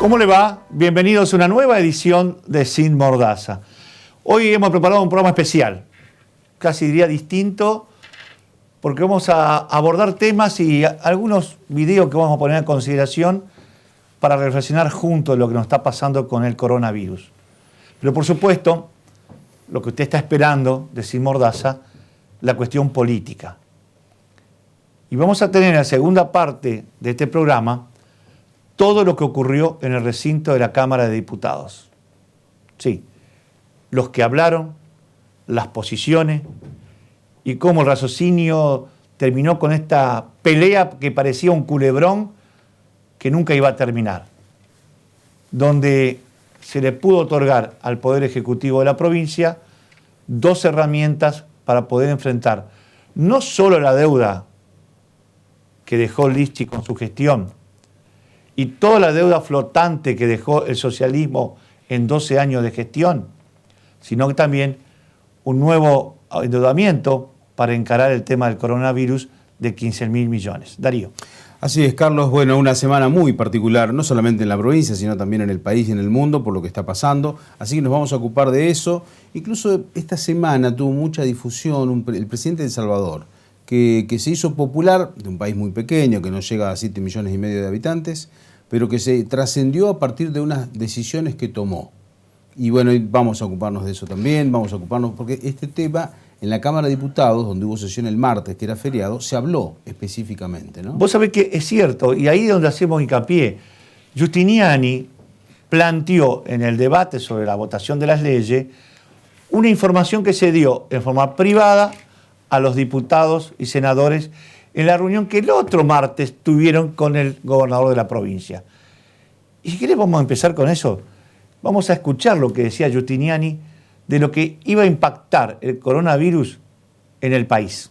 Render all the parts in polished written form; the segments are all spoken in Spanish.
¿Cómo le va? Bienvenidos a una nueva edición de Sin Mordaza. Hoy hemos preparado un programa especial, casi diría distinto, porque vamos a abordar temas y algunos videos que vamos a poner en consideración para reflexionar juntos lo que nos está pasando con el coronavirus. Pero por supuesto, lo que usted está esperando de Sin Mordaza, la cuestión política. Y vamos a tener en la segunda parte de este programa todo lo que ocurrió en el recinto de la Cámara de Diputados. Sí, los que hablaron, las posiciones y cómo el raciocinio terminó con esta pelea que parecía un culebrón que nunca iba a terminar, donde se le pudo otorgar al Poder Ejecutivo de la provincia dos herramientas para poder enfrentar no solo la deuda que dejó Lichi con su gestión y toda la deuda flotante que dejó el socialismo en 12 años de gestión, sino que también un nuevo endeudamiento para encarar el tema del coronavirus de 15.000 millones. Darío. Así es, Carlos. Bueno, una semana muy particular, no solamente en la provincia, sino también en el país y en el mundo, por lo que está pasando. Así que nos vamos a ocupar de eso. Incluso esta semana tuvo mucha difusión el presidente de El Salvador, que se hizo popular, de un país muy pequeño, que no llega a 7,5 millones de habitantes, pero que se trascendió a partir de unas decisiones que tomó. Y bueno, vamos a ocuparnos de eso también, vamos a ocuparnos, porque este tema en la Cámara de Diputados, donde hubo sesión el martes, que era feriado, se habló específicamente, ¿no? Vos sabés que es cierto, y ahí es donde hacemos hincapié. Giustiniani planteó en el debate sobre la votación de las leyes una información que se dio en forma privada a los diputados y senadores en la reunión que el otro martes tuvieron con el gobernador de la provincia. Y si querés vamos a empezar con eso. Vamos a escuchar lo que decía Giustiniani de lo que iba a impactar el coronavirus en el país.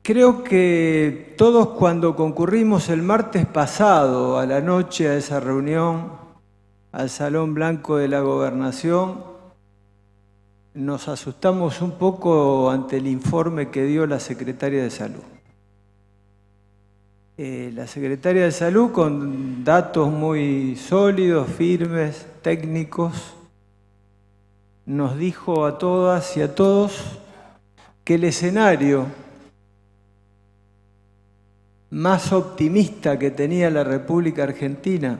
Creo que todos cuando concurrimos el martes pasado a la noche a esa reunión, al Salón Blanco de la Gobernación, nos asustamos un poco ante el informe que dio la Secretaria de Salud. La Secretaria de Salud, con datos muy sólidos, firmes, técnicos, nos dijo a todas y a todos que el escenario más optimista que tenía la República Argentina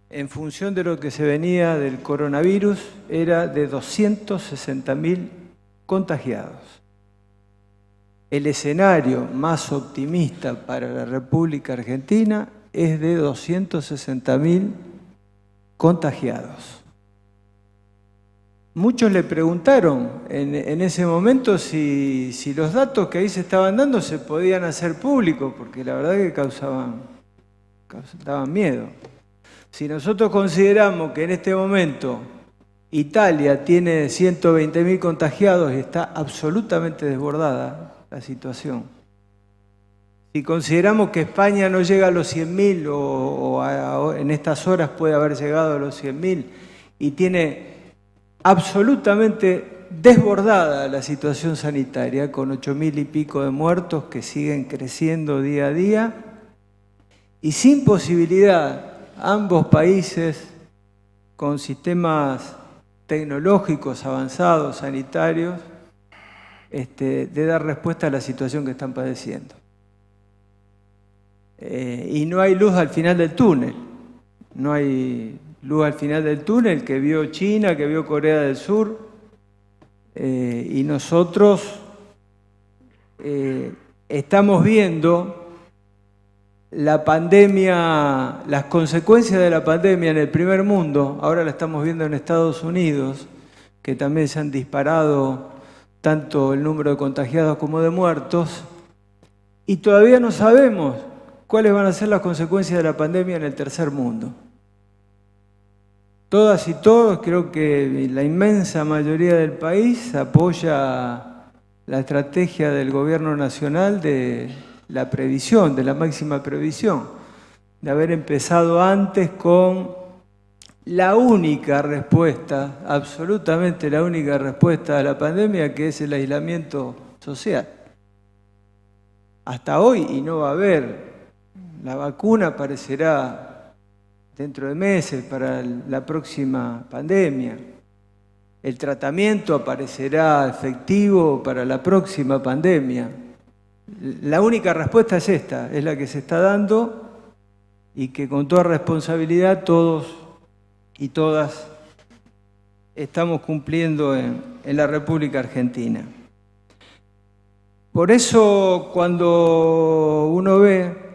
en función de lo que se venía del coronavirus era de 260.000 contagiados. El escenario más optimista para la República Argentina es de 260.000 contagiados. Muchos le preguntaron en ese momento si los datos que ahí se estaban dando se podían hacer públicos, porque la verdad que daban miedo. Si nosotros consideramos que en este momento Italia tiene 120.000 contagiados y está absolutamente desbordada la situación, si consideramos que España no llega a los 100.000 o en estas horas puede haber llegado a los 100.000 y tiene absolutamente desbordada la situación sanitaria con 8.000 y pico de muertos que siguen creciendo día a día y sin posibilidad ambos países con sistemas tecnológicos avanzados, sanitarios, de dar respuesta a la situación que están padeciendo. Y no hay luz al final del túnel. No hay luz al final del túnel que vio China, que vio Corea del Sur. Y nosotros estamos viendo la pandemia, las consecuencias de la pandemia en el primer mundo. Ahora la estamos viendo en Estados Unidos, que también se han disparado tanto el número de contagiados como de muertos, y todavía no sabemos cuáles van a ser las consecuencias de la pandemia en el tercer mundo. Todas y todos, creo que la inmensa mayoría del país apoya la estrategia del gobierno nacional de la previsión, de la máxima previsión, de haber empezado antes con la única respuesta, absolutamente la única respuesta a la pandemia, que es el aislamiento social. Hasta hoy, y no va a haber La vacuna aparecerá dentro de meses para la próxima pandemia. El tratamiento aparecerá efectivo para la próxima pandemia. La única respuesta es esta, es la que se está dando y que con toda responsabilidad todos y todas estamos cumpliendo en la República Argentina. Por eso, cuando uno ve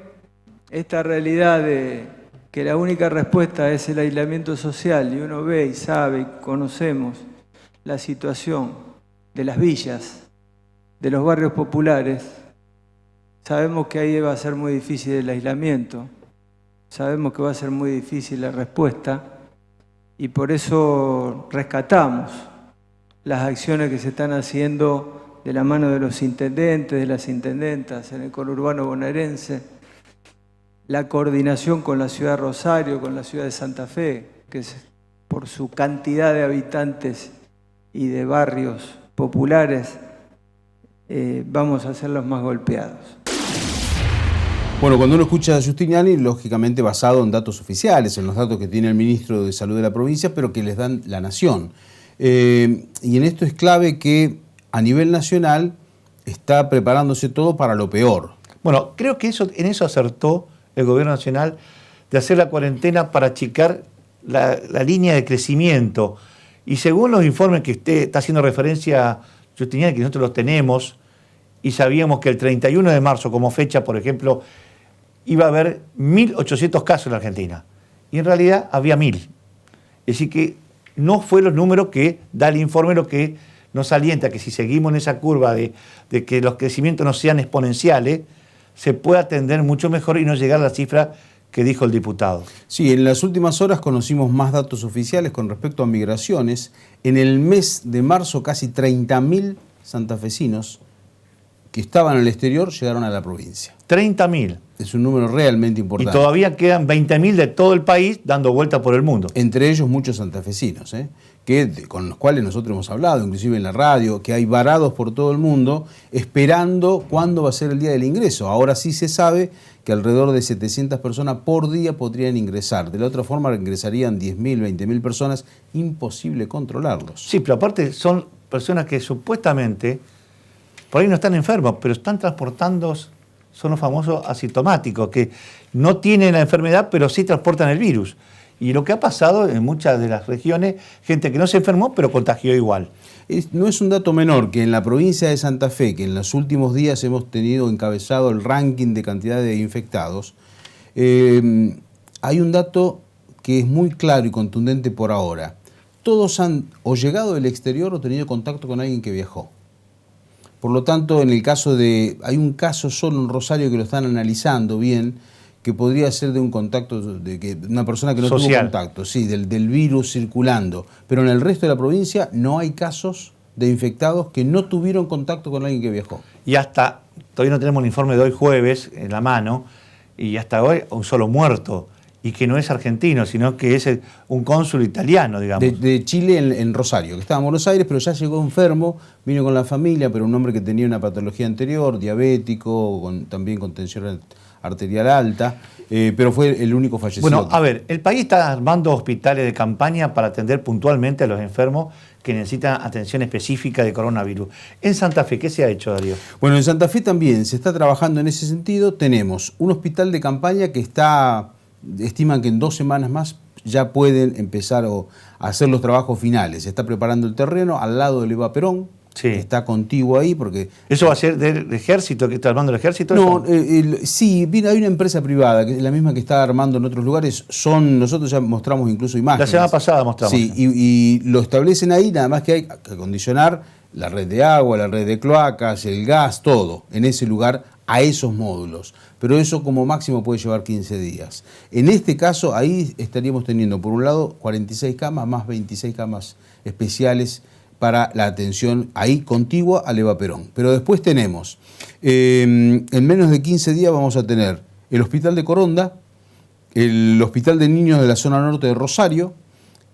esta realidad de que la única respuesta es el aislamiento social, y uno ve y sabe y conocemos la situación de las villas, de los barrios populares, sabemos que ahí va a ser muy difícil el aislamiento, sabemos que va a ser muy difícil la respuesta, y por eso rescatamos las acciones que se están haciendo de la mano de los intendentes, de las intendentas en el conurbano bonaerense, la coordinación con la ciudad de Rosario, con la ciudad de Santa Fe, que es por su cantidad de habitantes y de barrios populares, vamos a ser los más golpeados. Bueno, cuando uno escucha a Giustiniani, lógicamente basado en datos oficiales, en los datos que tiene el ministro de Salud de la provincia, pero que les dan la Nación. Y en esto es clave que a nivel nacional está preparándose todo para lo peor. Bueno, creo que en eso acertó el gobierno nacional de hacer la cuarentena para achicar la línea de crecimiento. Y según los informes que usted está haciendo referencia, Giustiniani, que nosotros los tenemos, y sabíamos que el 31 de marzo como fecha, por ejemplo, iba a haber 1.800 casos en la Argentina. Y en realidad había 1.000. Es decir, que no fue los números que da el informe lo que nos alienta que si seguimos en esa curva de que los crecimientos no sean exponenciales, se puede atender mucho mejor y no llegar a la cifra que dijo el diputado. Sí, en las últimas horas conocimos más datos oficiales con respecto a migraciones. En el mes de marzo casi 30.000 santafesinos que estaban en el exterior llegaron a la provincia. 30.000. Es un número realmente importante. Y todavía quedan 20.000 de todo el país dando vuelta por el mundo. Entre ellos muchos santafesinos, con los cuales nosotros hemos hablado, inclusive en la radio, que hay varados por todo el mundo esperando cuándo va a ser el día del ingreso. Ahora sí se sabe que alrededor de 700 personas por día podrían ingresar. De la otra forma ingresarían 10.000, 20.000 personas. Imposible controlarlos. Sí, pero aparte son personas que supuestamente por ahí no están enfermos, pero están transportando, son los famosos asintomáticos, que no tienen la enfermedad, pero sí transportan el virus. Y lo que ha pasado en muchas de las regiones, gente que no se enfermó, pero contagió igual. No es un dato menor que en la provincia de Santa Fe, que en los últimos días hemos tenido encabezado el ranking de cantidad de infectados, hay un dato que es muy claro y contundente por ahora. Todos han o llegado del exterior o tenido contacto con alguien que viajó. Por lo tanto, en el caso hay un caso solo en Rosario que lo están analizando bien, que podría ser de un contacto, de una persona que no tuvo contacto, sí, del virus circulando. Pero en el resto de la provincia no hay casos de infectados que no tuvieron contacto con alguien que viajó. Y todavía no tenemos el informe de hoy jueves en la mano, y hasta hoy un solo muerto. Y que no es argentino, sino que es un cónsul italiano, digamos. De Chile en Rosario, que estaba en Buenos Aires, pero ya llegó enfermo, vino con la familia, pero un hombre que tenía una patología anterior, diabético, también con tensión arterial alta, pero fue el único fallecido. Bueno, a ver, el país está armando hospitales de campaña para atender puntualmente a los enfermos que necesitan atención específica de coronavirus. En Santa Fe, ¿qué se ha hecho, Darío? Bueno, en Santa Fe también se está trabajando en ese sentido. Tenemos un hospital de campaña que estiman que en 2 semanas más ya pueden empezar a hacer los trabajos finales. Se está preparando el terreno al lado del Eva Perón, sí. Está contiguo ahí porque... ¿Eso va a ser del ejército, que está armando el ejército? No, sí, hay una empresa privada, que es la misma que está armando en otros lugares. Nosotros ya mostramos incluso imágenes. La semana pasada mostramos. Sí, y lo establecen ahí, nada más que hay que acondicionar la red de agua, la red de cloacas, el gas, todo, en ese lugar, a esos módulos. Pero eso como máximo puede llevar 15 días. En este caso, ahí estaríamos teniendo, por un lado, 46 camas, más 26 camas especiales para la atención ahí contigua al Eva Perón. Pero después tenemos, en menos de 15 días vamos a tener el Hospital de Coronda, el Hospital de Niños de la zona norte de Rosario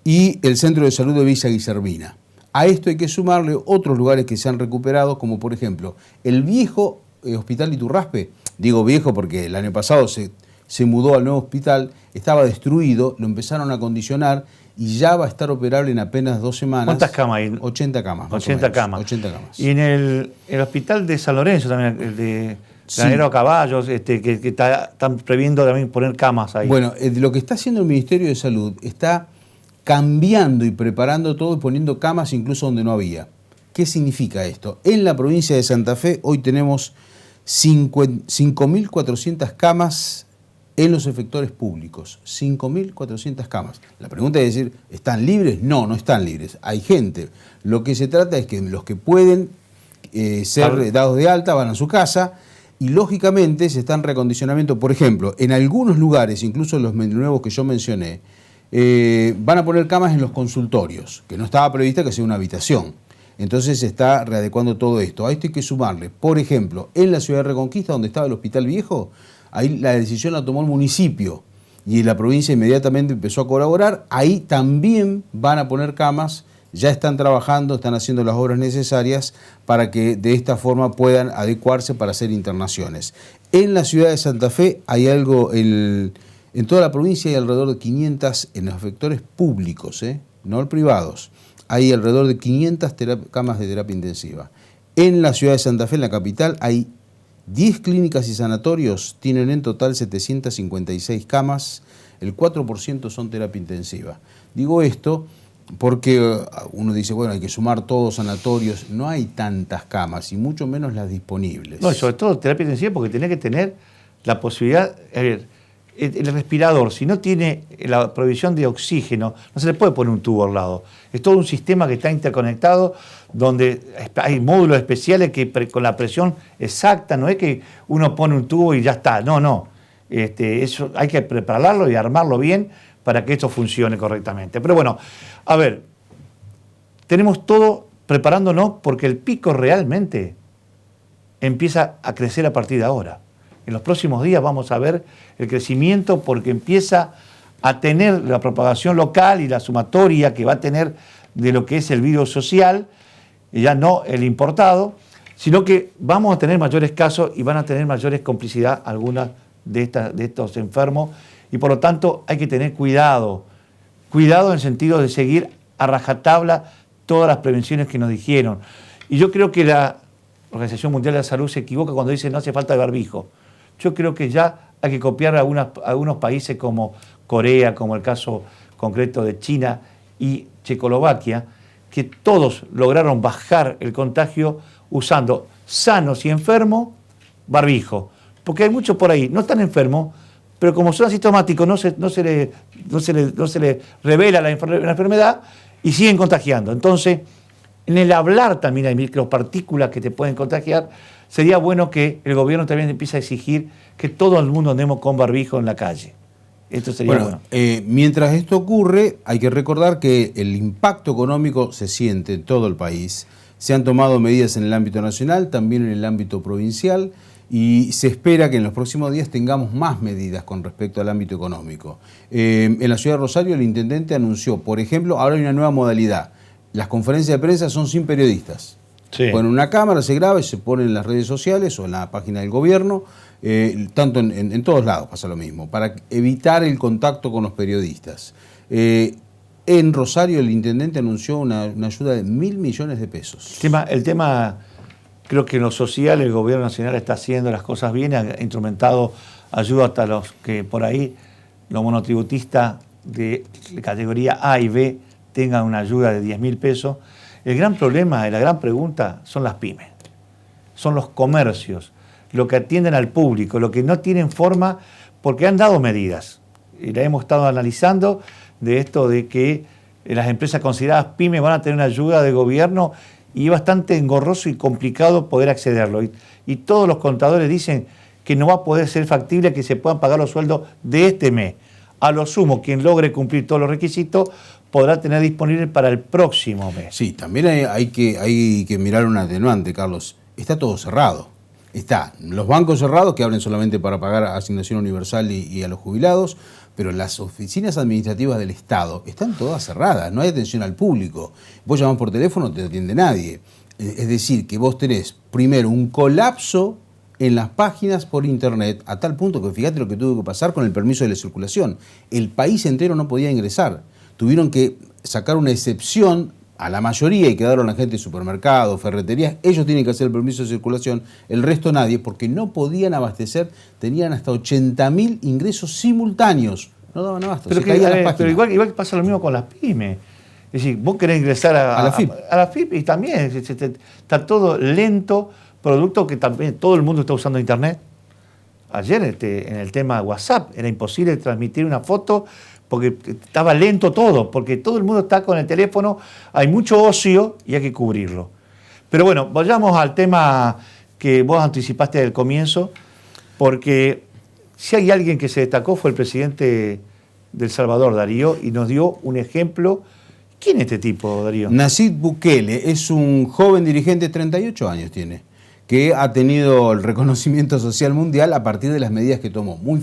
y el Centro de Salud de Villa Guillermina. A esto hay que sumarle otros lugares que se han recuperado, como por ejemplo el viejo Hospital Iturraspe. Digo viejo porque el año pasado se se mudó al nuevo hospital, estaba destruido, lo empezaron a acondicionar y ya va a estar operable en apenas 2 semanas. ¿Cuántas camas hay? 80 camas. 80 camas. 80 camas. Y en el hospital de San Lorenzo también, el de Sí. Granero a Caballos, que están previendo también poner camas ahí. Bueno, lo que está haciendo el Ministerio de Salud está cambiando y preparando todo y poniendo camas incluso donde no había. ¿Qué significa esto? En la provincia de Santa Fe hoy tenemos 5.400 camas en los efectores públicos. 5.400 camas. La pregunta es decir, ¿están libres? No, no están libres. Hay gente. Lo que se trata es que los que pueden ser dados de alta van a su casa y lógicamente se están reacondicionamiento. Por ejemplo, en algunos lugares, incluso los nuevos que yo mencioné, van a poner camas en los consultorios, que no estaba prevista que sea una habitación. Entonces se está readecuando todo esto. A esto hay que sumarle, por ejemplo, en la ciudad de Reconquista, donde estaba el Hospital Viejo, ahí la decisión la tomó el municipio y la provincia inmediatamente empezó a colaborar. Ahí también van a poner camas, ya están trabajando, están haciendo las obras necesarias para que de esta forma puedan adecuarse para hacer internaciones. En la ciudad de Santa Fe hay algo, en toda la provincia hay alrededor de 500 en los efectores públicos, no privados. Hay alrededor de 500 camas de terapia intensiva. En la ciudad de Santa Fe, en la capital, hay 10 clínicas y sanatorios, tienen en total 756 camas, el 4% son terapia intensiva. Digo esto porque uno dice, bueno, hay que sumar todos sanatorios, no hay tantas camas y mucho menos las disponibles. No, y sobre todo terapia intensiva porque tenés que tener la posibilidad, a ver, el respirador, si no tiene la provisión de oxígeno, no se le puede poner un tubo al lado. Es todo un sistema que está interconectado, donde hay módulos especiales que con la presión exacta, no es que uno pone un tubo y ya está, no. Eso hay que prepararlo y armarlo bien para que esto funcione correctamente. Pero bueno, a ver, tenemos todo preparándonos porque el pico realmente empieza a crecer a partir de ahora. En los próximos días vamos a ver el crecimiento porque empieza a tener la propagación local y la sumatoria que va a tener de lo que es el virus social, y ya no el importado, sino que vamos a tener mayores casos y van a tener mayores complicidad algunas de estos enfermos y por lo tanto hay que tener cuidado en el sentido de seguir a rajatabla todas las prevenciones que nos dijeron. Y yo creo que la Organización Mundial de la Salud se equivoca cuando dice no hace falta de barbijo. Yo creo que ya hay que copiar a algunos países como Corea, como el caso concreto de China y Checoslovaquia, que todos lograron bajar el contagio usando sanos y enfermos barbijo. Porque hay muchos por ahí, no están enfermos, pero como son asintomáticos no se le revela la enfermedad y siguen contagiando. Entonces, en el hablar también hay micropartículas que te pueden contagiar. Sería bueno que el gobierno también empiece a exigir que todo el mundo andemos con barbijo en la calle. Esto sería bueno. Mientras esto ocurre, hay que recordar que el impacto económico se siente en todo el país. Se han tomado medidas en el ámbito nacional, también en el ámbito provincial, y se espera que en los próximos días tengamos más medidas con respecto al ámbito económico. En la ciudad de Rosario, el intendente anunció, por ejemplo, ahora hay una nueva modalidad. Las conferencias de prensa son sin periodistas. Sí. Ponen una cámara, se graba y se pone en las redes sociales o en la página del gobierno, tanto en todos lados pasa lo mismo, para evitar el contacto con los periodistas. En Rosario el intendente anunció una ayuda de 1.000 millones de pesos. El tema, creo que en lo social el gobierno nacional está haciendo las cosas bien, ha instrumentado ayuda hasta los que por ahí, los monotributistas de categoría A y B, tengan una ayuda de 10.000 pesos. El gran problema y la gran pregunta son las pymes, son los comercios, lo que atienden al público, lo que no tienen forma, porque han dado medidas. Y la hemos estado analizando de esto de que las empresas consideradas pymes van a tener una ayuda de gobierno y es bastante engorroso y complicado poder accederlo. Y todos los contadores dicen que no va a poder ser factible que se puedan pagar los sueldos de este mes. A lo sumo, quien logre cumplir todos los requisitos podrá tener disponible para el próximo mes. Sí, también hay que mirar un atenuante, Carlos. Está todo cerrado. Están los bancos cerrados que abren solamente para pagar asignación universal y a los jubilados, pero las oficinas administrativas del Estado están todas cerradas, no hay atención al público. Vos llamás por teléfono, no te atiende nadie. Es decir, que vos tenés primero un colapso en las páginas por internet, a tal punto que fíjate lo que tuvo que pasar con el permiso de la circulación. El país entero no podía ingresar. Tuvieron que sacar una excepción a la mayoría y quedaron la gente de supermercados, ferreterías. Ellos tienen que hacer el permiso de circulación, el resto nadie, porque no podían abastecer. Tenían hasta 80.000 ingresos simultáneos. No daban abasto, se caían las páginas. Pero igual pasa lo mismo con las pymes. Es decir, vos querés ingresar a la FIP y también está todo lento, producto que también todo el mundo está usando internet. Ayer en el tema de WhatsApp era imposible transmitir una foto porque estaba lento todo, porque todo el mundo está con el teléfono, hay mucho ocio y hay que cubrirlo. Pero bueno, vayamos al tema que vos anticipaste del comienzo, porque si hay alguien que se destacó fue el presidente de El Salvador, Darío, y nos dio un ejemplo. ¿Quién es este tipo, Darío? Nayib Bukele es un joven dirigente, 38 años tiene, que ha tenido el reconocimiento social mundial a partir de las medidas que tomó. Muy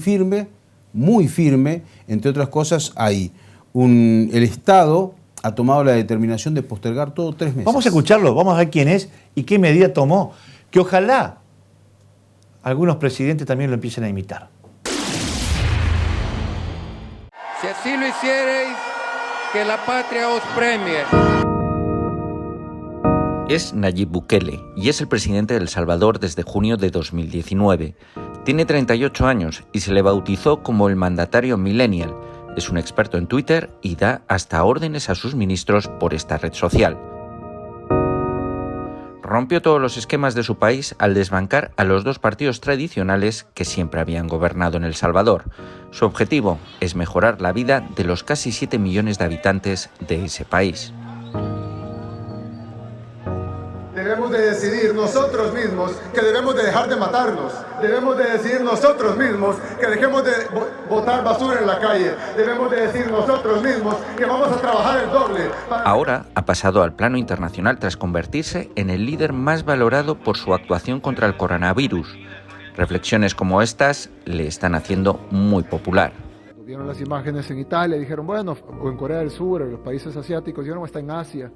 firme, entre otras cosas, el Estado ha tomado la determinación de postergar todo 3 meses. Vamos a escucharlo, vamos a ver quién es y qué medida tomó, que ojalá algunos presidentes también lo empiecen a imitar. Si así lo hiciereis, que la patria os premie. Es Nayib Bukele y es el presidente de El Salvador desde junio de 2019. Tiene 38 años y se le bautizó como el mandatario millennial. Es un experto en Twitter y da hasta órdenes a sus ministros por esta red social. Rompió todos los esquemas de su país al desbancar a los 2 partidos tradicionales que siempre habían gobernado en El Salvador. Su objetivo es mejorar la vida de los casi 7 millones de habitantes de ese país. Debemos de decidir nosotros mismos que debemos de dejar de matarnos. Debemos de decidir nosotros mismos que dejemos de botar basura en la calle. Debemos de decir nosotros mismos que vamos a trabajar el doble. Ahora ha pasado al plano internacional tras convertirse en el líder más valorado por su actuación contra el coronavirus. Reflexiones como estas le están haciendo muy popular. Vieron las imágenes en Italia y dijeron, bueno, o en Corea del Sur, en los países asiáticos, dijeron, está en Asia.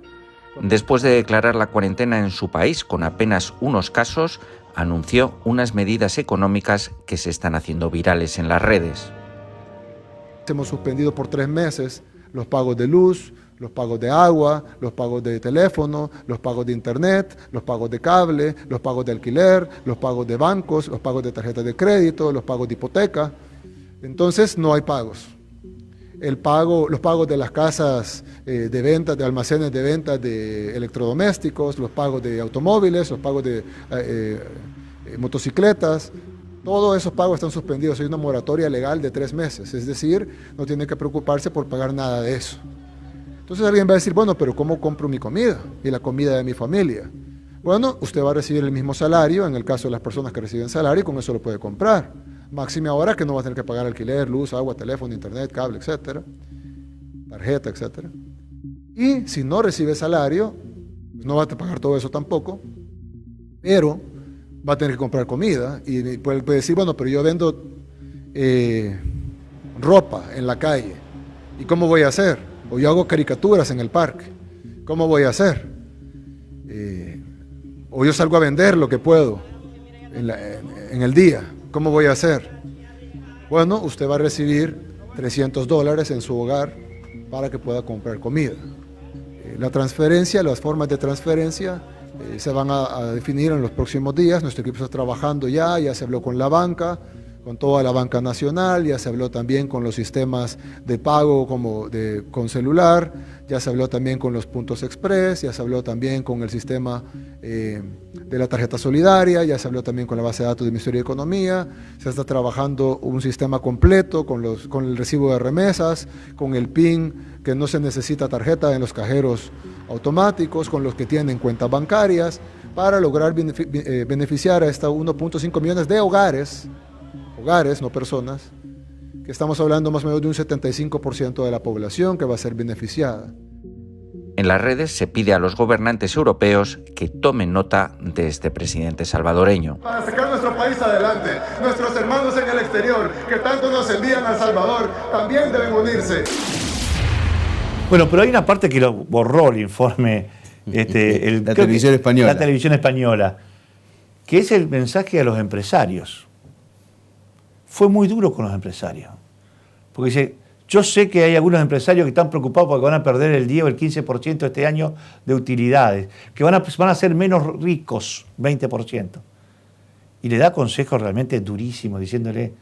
Después de declarar la cuarentena en su país con apenas unos casos, anunció unas medidas económicas que se están haciendo virales en las redes. Hemos suspendido por 3 meses los pagos de luz, los pagos de agua, los pagos de teléfono, los pagos de internet, los pagos de cable, los pagos de alquiler, los pagos de bancos, los pagos de tarjetas de crédito, los pagos de hipoteca. Entonces no hay pagos. Los pagos de las casas de ventas, de almacenes de ventas de electrodomésticos, los pagos de automóviles, los pagos de motocicletas, todos esos pagos están suspendidos. Hay una moratoria legal de 3 meses, es decir, no tiene que preocuparse por pagar nada de eso. Entonces alguien va a decir, bueno, pero ¿cómo compro mi comida y la comida de mi familia? Bueno, usted va a recibir el mismo salario, en el caso de las personas que reciben salario, y con eso lo puede comprar. Máxime ahora que no va a tener que pagar alquiler, luz, agua, teléfono, internet, cable, etcétera, tarjeta, etcétera. Y si no recibe salario, pues no va a pagar todo eso tampoco, pero va a tener que comprar comida y puede decir, bueno, pero yo vendo ropa en la calle, ¿y cómo voy a hacer? O yo hago caricaturas en el parque, ¿cómo voy a hacer? O yo salgo a vender lo que puedo en el día, ¿cómo voy a hacer? Bueno, usted va a recibir $300 en su hogar para que pueda comprar comida. La transferencia, las formas de transferencia se van a definir en los próximos días. Nuestro equipo está trabajando ya se habló con la banca, con toda la banca nacional, ya se habló también con los sistemas de pago con celular, ya se habló también con los puntos express, ya se habló también con el sistema de la tarjeta solidaria, ya se habló también con la base de datos del Ministerio de Economía, se está trabajando un sistema completo con el recibo de remesas, con el PIN, que no se necesita tarjeta en los cajeros automáticos, con los que tienen cuentas bancarias, para lograr beneficiar a estos 1.5 millones de hogares, no personas, que estamos hablando más o menos de un 75% de la población que va a ser beneficiada. En las redes se pide a los gobernantes europeos que tomen nota de este presidente salvadoreño. Para sacar nuestro país adelante, nuestros hermanos en el exterior, que tanto nos envían a El Salvador, también deben unirse. Bueno, pero hay una parte que lo borró el informe. La televisión española. La televisión española. que es el mensaje a los empresarios. Fue muy duro con los empresarios. Porque dice, yo sé que hay algunos empresarios que están preocupados porque van a perder el 10 o el 15% este año de utilidades, que van a ser menos ricos, 20%. Y le da consejos realmente durísimos, diciéndole,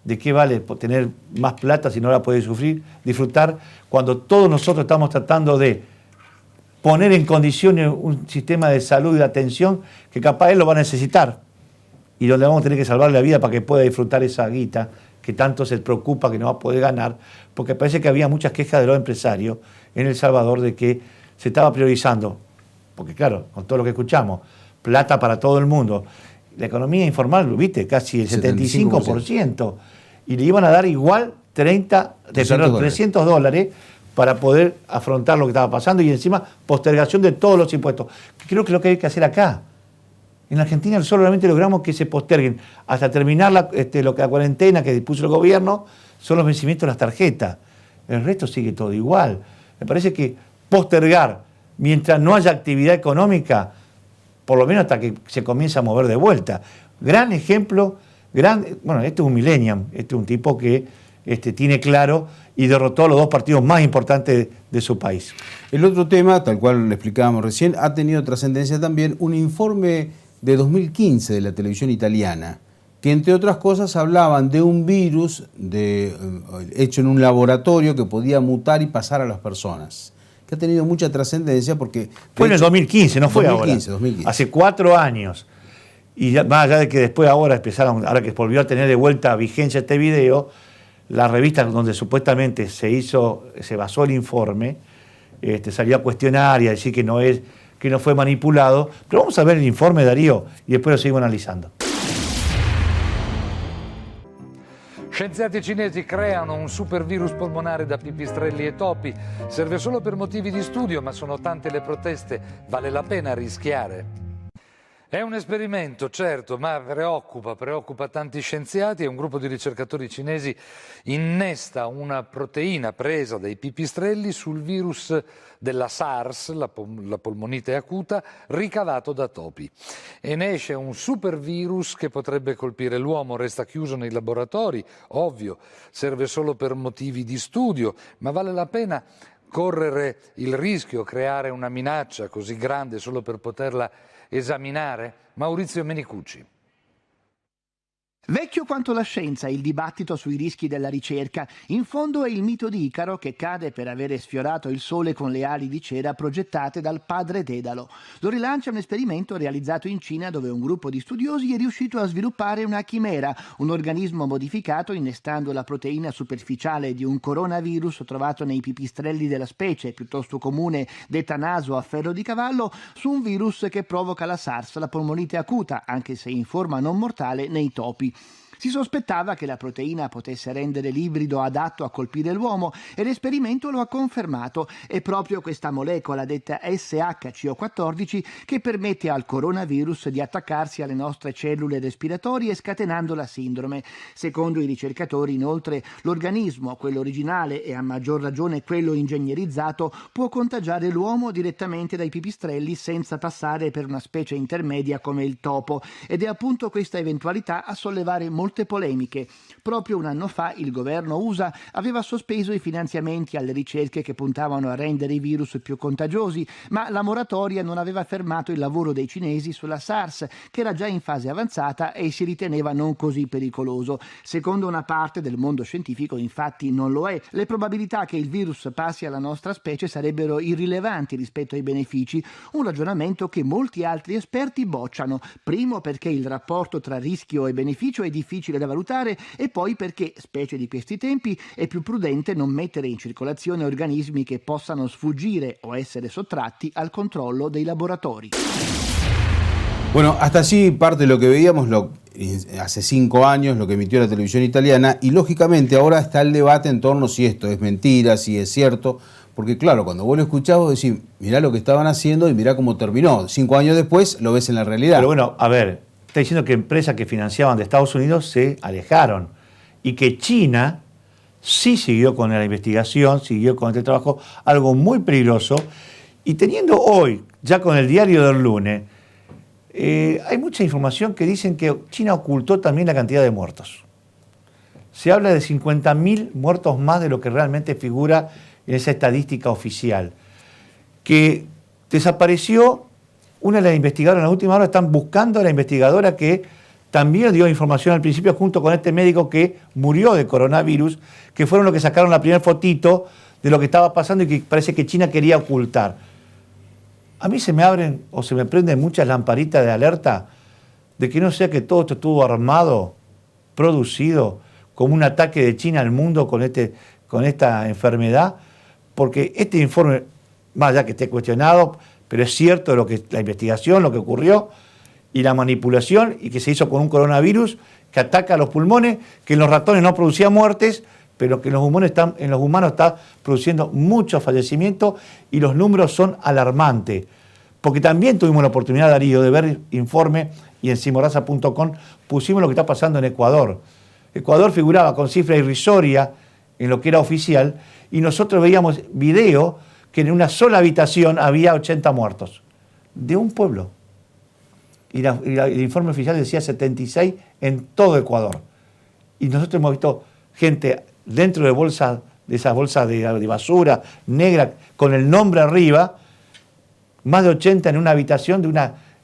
¿de qué vale tener más plata si no la puede disfrutar, cuando todos nosotros estamos tratando de poner en condiciones un sistema de salud y de atención que capaz él lo va a necesitar y donde vamos a tener que salvarle la vida para que pueda disfrutar esa guita que tanto se preocupa que no va a poder ganar, porque parece que había muchas quejas de los empresarios en El Salvador de que se estaba priorizando, porque claro, con todo lo que escuchamos, plata para todo el mundo, la economía informal, viste, casi el 75%, y le iban a dar igual $300 para poder afrontar lo que estaba pasando y encima postergación de todos los impuestos. Creo que es lo que hay que hacer acá. En Argentina solamente logramos que se posterguen hasta terminar la cuarentena que dispuso el gobierno, son los vencimientos de las tarjetas. El resto sigue todo igual. Me parece que postergar mientras no haya actividad económica, por lo menos hasta que se comience a mover de vuelta. Gran ejemplo, bueno, este es un millennial, este es un tipo que tiene claro y derrotó a los dos partidos más importantes de su país. El otro tema, tal cual le explicábamos recién, ha tenido trascendencia también un informe de 2015 de la televisión italiana, que entre otras cosas hablaban de un virus hecho en un laboratorio que podía mutar y pasar a las personas, que ha tenido mucha trascendencia porque... Fue en el 2015, no fue 2015, ahora. 2015. Hace 4 años. Y ya, más allá de que después ahora que volvió a tener de vuelta vigencia este video, la revista donde supuestamente se basó el informe, salió a cuestionar y a decir que no fue manipulado. Pero vamos a ver el informe, Darío, y después lo seguimos analizando. Scienziati cinesi creano un supervirus polmonare da pipistrelli e topi. Serve solo per motivi di studio, ma sono tante le proteste. Vale la pena rischiare? È un esperimento, certo, ma preoccupa tanti scienziati e un gruppo di ricercatori cinesi innesta una proteina presa dai pipistrelli sul virus della SARS, la polmonite acuta, ricavato da topi. E ne esce un supervirus che potrebbe colpire l'uomo, resta chiuso nei laboratori, ovvio, serve solo per motivi di studio, ma vale la pena correre il rischio, creare una minaccia così grande solo per poterla esaminare? Maurizio Menicucci. Vecchio quanto la scienza il dibattito sui rischi della ricerca. In fondo è il mito di Icaro che cade per avere sfiorato il sole con le ali di cera progettate dal padre Dedalo. Lo rilancia un esperimento realizzato in Cina dove un gruppo di studiosi è riuscito a sviluppare una chimera, un organismo modificato innestando la proteina superficiale di un coronavirus trovato nei pipistrelli della specie, piuttosto comune, detta naso a ferro di cavallo, su un virus che provoca la SARS, la polmonite acuta, anche se in forma non mortale, nei topi. Si sospettava che la proteina potesse rendere l'ibrido adatto a colpire l'uomo e l'esperimento lo ha confermato. È proprio questa molecola detta SHCO14 che permette al coronavirus di attaccarsi alle nostre cellule respiratorie scatenando la sindrome. Secondo i ricercatori, inoltre, l'organismo, quello originale e a maggior ragione quello ingegnerizzato, può contagiare l'uomo direttamente dai pipistrelli senza passare per una specie intermedia come il topo. Ed è appunto questa eventualità a sollevare molte polemiche. Proprio un anno fa il governo USA aveva sospeso i finanziamenti alle ricerche che puntavano a rendere i virus più contagiosi, ma la moratoria non aveva fermato il lavoro dei cinesi sulla SARS, che era già in fase avanzata e si riteneva non così pericoloso. Secondo una parte del mondo scientifico, infatti, non lo è. Le probabilità che il virus passi alla nostra specie sarebbero irrilevanti rispetto ai benefici, un ragionamento che molti altri esperti bocciano. Primo perché il rapporto tra rischio e beneficio è difficile da valutare e poi perché, specie di questi tempi, è più prudente non mettere in circolazione organismi che possano sfuggire o essere sottratti al controllo dei laboratori. Bueno, hasta allí parte de lo que veíamos hace 5 años, lo que emitió la televisión italiana, y lógicamente ahora está el debate en torno a si esto es mentira, si es cierto, porque claro, cuando vos lo escuchás vos decís, mirá lo que estaban haciendo y mirá cómo terminó. 5 años después lo ves en la realidad. Pero bueno, a ver, está diciendo que empresas que financiaban de Estados Unidos se alejaron y que China sí siguió con la investigación, siguió con este trabajo, algo muy peligroso. Y teniendo hoy, ya con el diario del lunes, hay mucha información que dicen que China ocultó también la cantidad de muertos. Se habla de 50.000 muertos más de lo que realmente figura en esa estadística oficial. Que desapareció una de las investigadoras, en la última hora están buscando a la investigadora que también dio información al principio junto con este médico que murió de coronavirus, que fueron los que sacaron la primera fotito de lo que estaba pasando y que parece que China quería ocultar. A mí se me abren o se me prenden muchas lamparitas de alerta de que no sea que todo esto estuvo armado, producido como un ataque de China al mundo con esta enfermedad, porque este informe, más allá que esté cuestionado, pero es cierto la investigación, lo que ocurrió, y la manipulación, y que se hizo con un coronavirus que ataca a los pulmones, que en los ratones no producía muertes, pero que en los humanos está produciendo muchos fallecimientos y los números son alarmantes. Porque también tuvimos la oportunidad, Darío, de ver informe y en simordaza.com pusimos lo que está pasando en Ecuador. Ecuador figuraba con cifra irrisoria en lo que era oficial y nosotros veíamos video que en una sola habitación había 80 muertos de un pueblo. Y el informe oficial decía 76 en todo Ecuador. Y nosotros hemos visto gente dentro de esas bolsas de basura negra con el nombre arriba, más de 80 en una habitación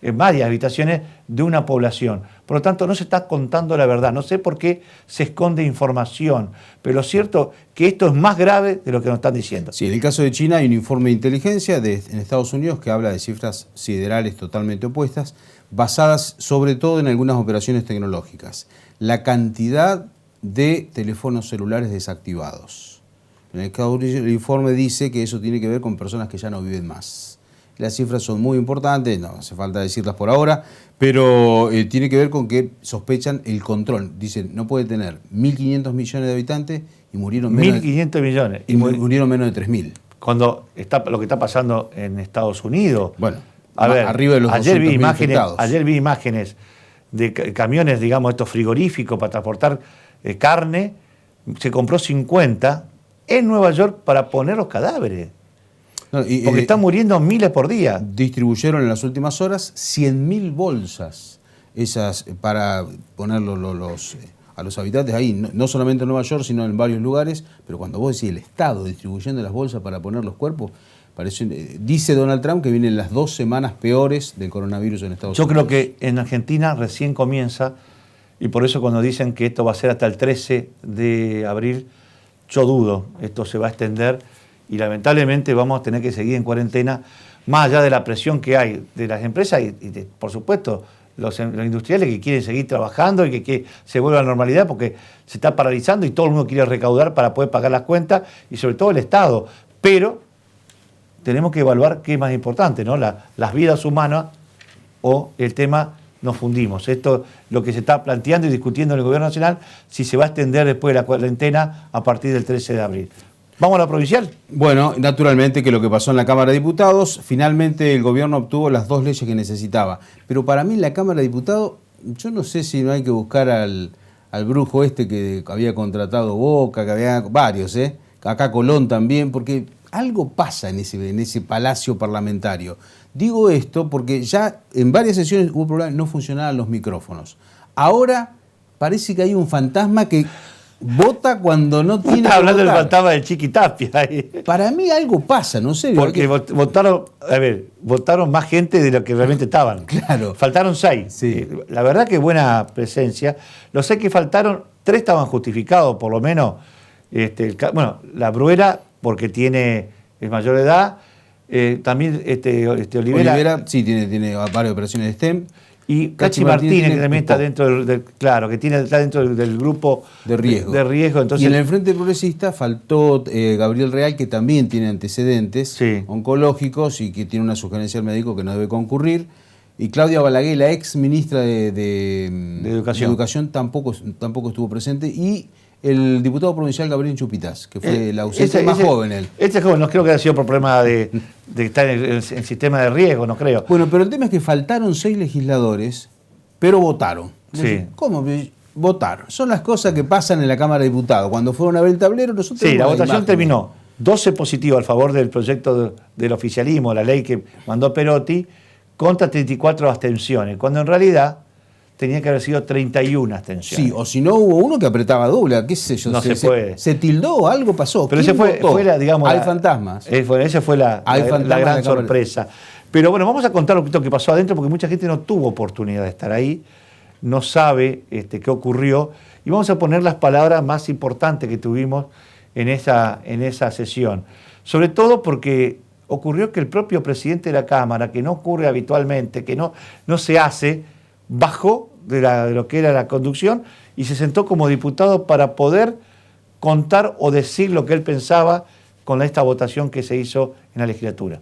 en varias habitaciones de una población. Por lo tanto, no se está contando la verdad. No sé por qué se esconde información, pero lo cierto es que esto es más grave de lo que nos están diciendo. Sí, en el caso de China hay un informe de inteligencia en Estados Unidos que habla de cifras siderales totalmente opuestas, basadas sobre todo en algunas operaciones tecnológicas. La cantidad de teléfonos celulares desactivados. En el informe dice que eso tiene que ver con personas que ya no viven más. Las cifras son muy importantes, no hace falta decirlas por ahora, pero tiene que ver con que sospechan el control. Dicen, no puede tener 1.500 millones de habitantes y murieron menos 1.500 millones. Y murieron menos de 3.000. Cuando lo que está pasando en Estados Unidos. Bueno, arriba de los 200.000 infectados. Ayer vi imágenes de camiones, digamos, estos frigoríficos para transportar carne. Se compró 50 en Nueva York para poner los cadáveres. No, porque están muriendo miles por día. Distribuyeron en las últimas horas 100.000 bolsas esas para ponerlos a los habitantes ahí, no solamente en Nueva York, sino en varios lugares. Pero cuando vos decís el Estado distribuyendo las bolsas para poner los cuerpos, dice Donald Trump que vienen las 2 semanas peores del coronavirus en Estados Unidos. Yo creo que en Argentina recién comienza, y por eso cuando dicen que esto va a ser hasta el 13 de abril, yo dudo, esto se va a extender y lamentablemente vamos a tener que seguir en cuarentena, más allá de la presión que hay de las empresas y por supuesto, los industriales que quieren seguir trabajando y que se vuelva a la normalidad porque se está paralizando y todo el mundo quiere recaudar para poder pagar las cuentas y sobre todo el Estado. Pero tenemos que evaluar qué es más importante, ¿no? Las vidas humanas o el tema nos fundimos. Esto es lo que se está planteando y discutiendo en el Gobierno Nacional, si se va a extender después de la cuarentena a partir del 13 de abril. ¿Vamos a la provincial? Bueno, naturalmente que lo que pasó en la Cámara de Diputados, finalmente el gobierno obtuvo las 2 leyes que necesitaba. Pero para mí en la Cámara de Diputados, yo no sé si no hay que buscar al brujo este que había contratado Boca, que había varios, acá Colón también, porque algo pasa en ese palacio parlamentario. Digo esto porque ya en varias sesiones hubo problemas, no funcionaban los micrófonos. Ahora parece que hay un fantasma que vota cuando no tiene que hablando votar. del fantasma de Chiquitapia. Para mí algo pasa, no sé. Porque votaron más gente de lo que realmente estaban. Claro. Faltaron 6. Sí. La verdad que buena presencia. Los 6 que faltaron, 3 estaban justificados, por lo menos. La Bruera, porque es mayor de edad. También Olivera sí, tiene varias operaciones de STEM. Y Cachi Martínez, que también está dentro está dentro del grupo de riesgo. Entonces, y en el Frente Progresista faltó Gabriel Real, que también tiene antecedentes oncológicos y que tiene una sugerencia al médico que no debe concurrir. Y Claudia Balaguer, la ex ministra de Educación, tampoco estuvo presente. Y el diputado provincial Gabriel Chupitas, que fue el ausente más joven él. Este joven no creo que haya sido por problema de estar en el sistema de riesgo, no creo. Bueno, pero el tema es que faltaron 6 legisladores, pero votaron. Sí. ¿Cómo votaron? Son las cosas que pasan en la Cámara de Diputados. Cuando fueron a ver el tablero, nosotros... Sí, la votación terminó 12 positivos al favor del proyecto del oficialismo, la ley que mandó Perotti, contra 34 abstenciones, cuando en realidad tenía que haber sido 31 abstenciones. Sí, o si no hubo uno que apretaba doble, qué sé yo. No se puede. Se tildó, algo pasó. Pero ese fue digamos... Hay fantasmas. Esa fue la gran sorpresa. Pero bueno, vamos a contar un poquito qué pasó adentro, porque mucha gente no tuvo oportunidad de estar ahí, no sabe qué ocurrió, y vamos a poner las palabras más importantes que tuvimos en esa sesión. Sobre todo porque ocurrió que el propio presidente de la Cámara, que no ocurre habitualmente, que no se hace, bajó de lo que era la conducción y se sentó como diputado para poder contar o decir lo que él pensaba con esta votación que se hizo en la legislatura.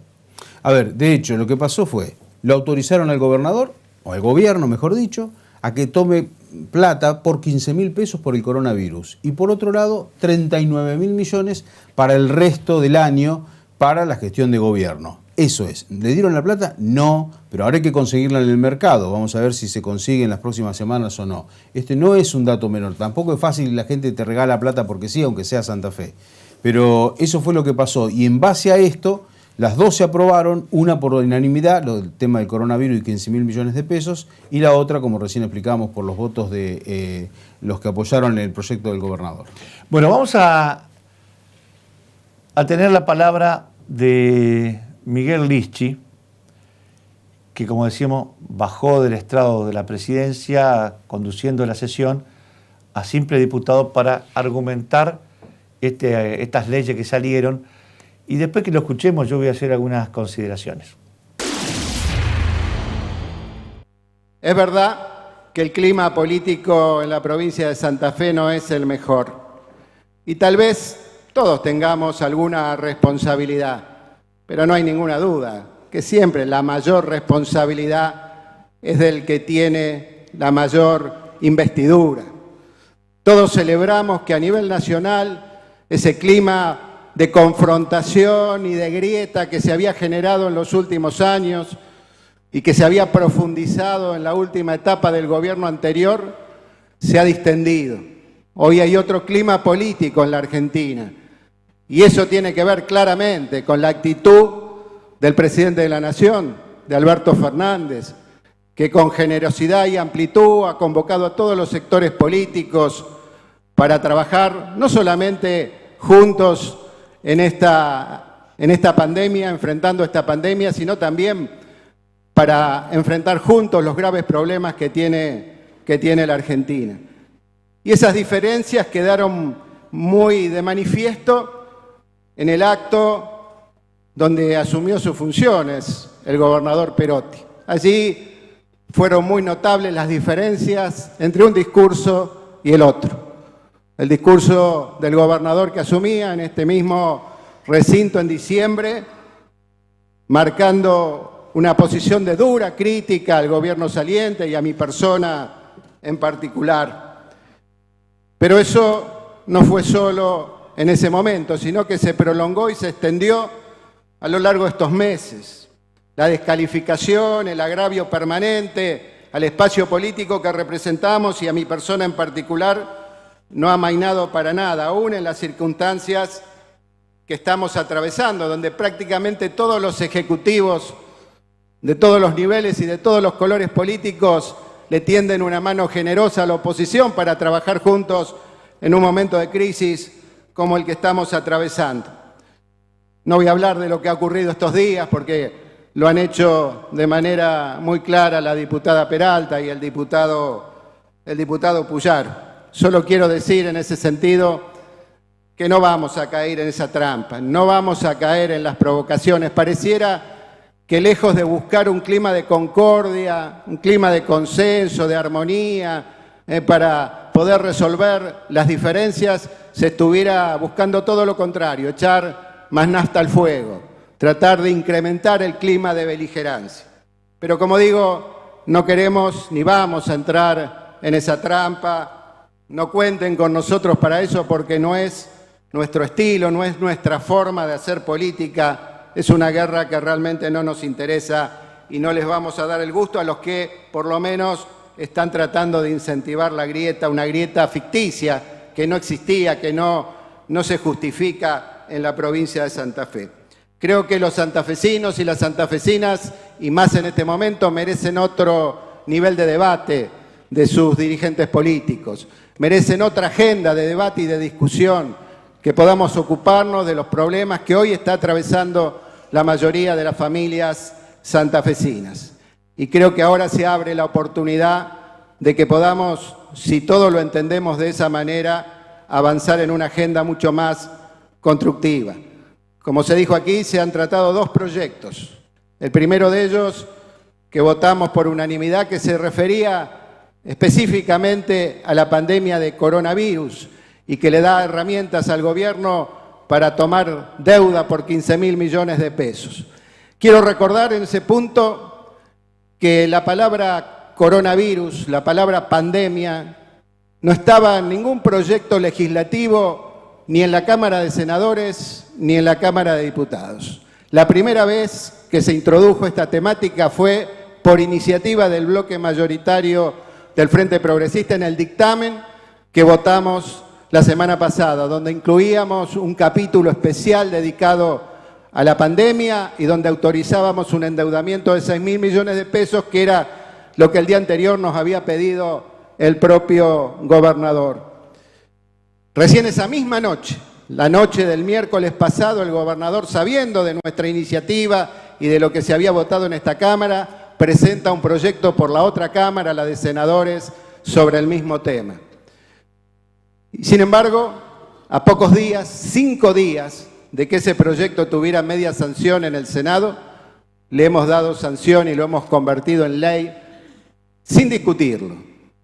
A ver, de hecho, lo que pasó fue, lo autorizaron al gobernador, o al gobierno, mejor dicho, a que tome plata por 15.000 pesos por el coronavirus. Y por otro lado, 39.000 millones para el resto del año para la gestión de gobierno. Eso es. ¿Le dieron la plata? No, pero ahora hay que conseguirla en el mercado. Vamos a ver si se consigue en las próximas semanas o no. Este no es un dato menor. Tampoco es fácil, la gente te regala plata porque sí, aunque sea Santa Fe. Pero eso fue lo que pasó. Y en base a esto, las dos se aprobaron, una por unanimidad, el tema del coronavirus y 15.000 millones de pesos, y la otra, como recién explicamos, por los votos de los que apoyaron el proyecto del gobernador. Bueno, vamos a tener la palabra de Miguel Lischi, que como decíamos, bajó del estrado de la presidencia, conduciendo la sesión, a simple diputado para argumentar estas leyes que salieron. Y después que lo escuchemos, yo voy a hacer algunas consideraciones. Es verdad que el clima político en la provincia de Santa Fe no es el mejor. Y tal vez todos tengamos alguna responsabilidad, pero no hay ninguna duda que siempre la mayor responsabilidad es del que tiene la mayor investidura. Todos celebramos que a nivel nacional ese clima de confrontación y de grieta que se había generado en los últimos años y que se había profundizado en la última etapa del gobierno anterior, se ha distendido. Hoy hay otro clima político en la Argentina y eso tiene que ver claramente con la actitud del presidente de la Nación, de Alberto Fernández, que con generosidad y amplitud ha convocado a todos los sectores políticos para trabajar no solamente juntos en esta pandemia, enfrentando esta pandemia, sino también para enfrentar juntos los graves problemas que tiene la Argentina. Y esas diferencias quedaron muy de manifiesto en el acto donde asumió sus funciones el gobernador Perotti. Allí fueron muy notables las diferencias entre un discurso y el otro. El discurso del gobernador que asumía en este mismo recinto en diciembre, marcando una posición de dura crítica al gobierno saliente y a mi persona en particular. Pero eso no fue solo en ese momento, sino que se prolongó y se extendió a lo largo de estos meses. La descalificación, el agravio permanente al espacio político que representamos y a mi persona en particular no ha amainado para nada, aún en las circunstancias que estamos atravesando, donde prácticamente todos los ejecutivos de todos los niveles y de todos los colores políticos le tienden una mano generosa a la oposición para trabajar juntos en un momento de crisis como el que estamos atravesando. No voy a hablar de lo que ha ocurrido estos días porque lo han hecho de manera muy clara la diputada Peralta y el diputado Puyaro. Solo quiero decir en ese sentido que no vamos a caer en esa trampa, no vamos a caer en las provocaciones. Pareciera que lejos de buscar un clima de concordia, un clima de consenso, de armonía, para poder resolver las diferencias, se estuviera buscando todo lo contrario, echar más nafta al fuego, tratar de incrementar el clima de beligerancia. Pero como digo, no queremos ni vamos a entrar en esa trampa. No cuenten con nosotros para eso porque no es nuestro estilo, no es nuestra forma de hacer política. Es una guerra que realmente no nos interesa y no les vamos a dar el gusto a los que por lo menos están tratando de incentivar la grieta, una grieta ficticia que no existía, que no se justifica en la provincia de Santa Fe. Creo que los santafesinos y las santafesinas, y más en este momento, merecen otro nivel de debate de sus dirigentes políticos. Merecen otra agenda de debate y de discusión, que podamos ocuparnos de los problemas que hoy está atravesando la mayoría de las familias santafesinas. Y creo que ahora se abre la oportunidad de que podamos, si todos lo entendemos de esa manera, avanzar en una agenda mucho más constructiva. Como se dijo aquí, se han tratado dos proyectos. El primero de ellos, que votamos por unanimidad, que se refería específicamente a la pandemia de coronavirus y que le da herramientas al gobierno para tomar deuda por 15.000 millones de pesos. Quiero recordar en ese punto que la palabra coronavirus, la palabra pandemia, no estaba en ningún proyecto legislativo, ni en la Cámara de Senadores, ni en la Cámara de Diputados. La primera vez que se introdujo esta temática fue por iniciativa del bloque mayoritario del Frente Progresista en el dictamen que votamos la semana pasada, donde incluíamos un capítulo especial dedicado a la pandemia y donde autorizábamos un endeudamiento de 6.000 millones de pesos, que era lo que el día anterior nos había pedido el propio gobernador. Recién esa misma noche, la noche del miércoles pasado, el gobernador, sabiendo de nuestra iniciativa y de lo que se había votado en esta Cámara, presenta un proyecto por la otra Cámara, la de senadores, sobre el mismo tema. Y sin embargo, a pocos días, 5 días, de que ese proyecto tuviera media sanción en el Senado, le hemos dado sanción y lo hemos convertido en ley sin discutirlo,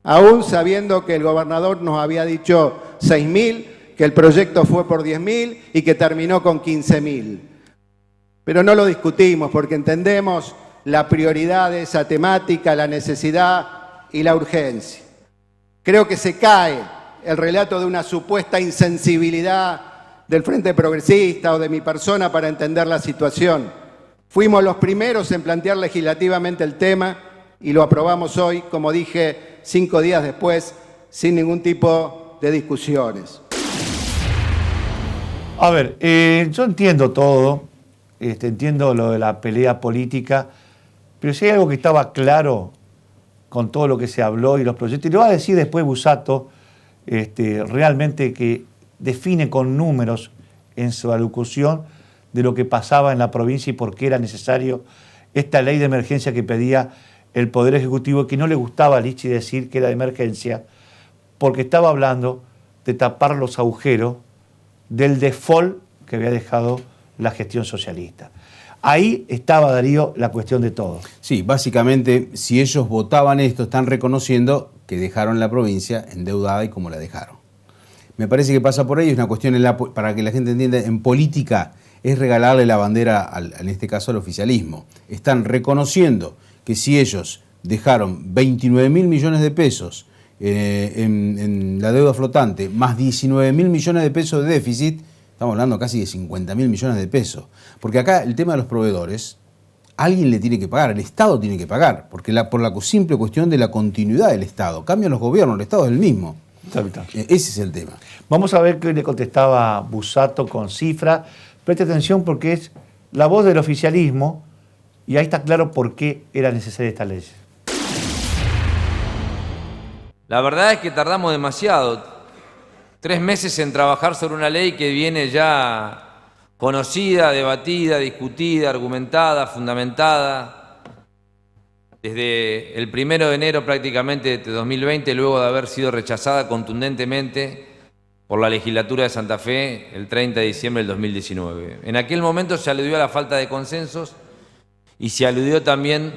aún sabiendo que el gobernador nos había dicho 6.000, que el proyecto fue por 10.000 y que terminó con 15.000. Pero no lo discutimos porque entendemos la prioridad de esa temática, la necesidad y la urgencia. Creo que se cae el relato de una supuesta insensibilidad del Frente Progresista o de mi persona para entender la situación. Fuimos los primeros en plantear legislativamente el tema y lo aprobamos hoy, como dije, 5 días después, sin ningún tipo de discusiones. A ver, yo entiendo todo, entiendo lo de la pelea política, pero si hay algo que estaba claro con todo lo que se habló y los proyectos, y lo va a decir después Busatto, realmente que define con números en su alocución de lo que pasaba en la provincia y por qué era necesario esta ley de emergencia que pedía el Poder Ejecutivo, que no le gustaba a Lichi decir que era de emergencia, porque estaba hablando de tapar los agujeros del default que había dejado la gestión socialista. Ahí estaba, Darío, la cuestión de todo. Sí, básicamente, si ellos votaban esto, están reconociendo que dejaron la provincia endeudada y como la dejaron. Me parece que pasa por ahí, es una cuestión, para que la gente entienda, en política es regalarle la bandera, en este caso al oficialismo. Están reconociendo que si ellos dejaron 29.000 millones de pesos en la deuda flotante, más 19.000 millones de pesos de déficit, estamos hablando casi de 50.000 millones de pesos. Porque acá el tema de los proveedores, alguien le tiene que pagar, el Estado tiene que pagar, porque por la simple cuestión de la continuidad del Estado. Cambian los gobiernos, el Estado es el mismo. Ese es el tema. Vamos a ver qué le contestaba Busatto con cifra. Preste atención porque es la voz del oficialismo y ahí está claro por qué era necesaria esta ley. La verdad es que tardamos demasiado, 3 meses en trabajar sobre una ley que viene ya conocida, debatida, discutida, argumentada, fundamentada, desde el 1 de enero prácticamente de 2020, luego de haber sido rechazada contundentemente por la legislatura de Santa Fe el 30 de diciembre del 2019. En aquel momento se aludió a la falta de consensos y se aludió también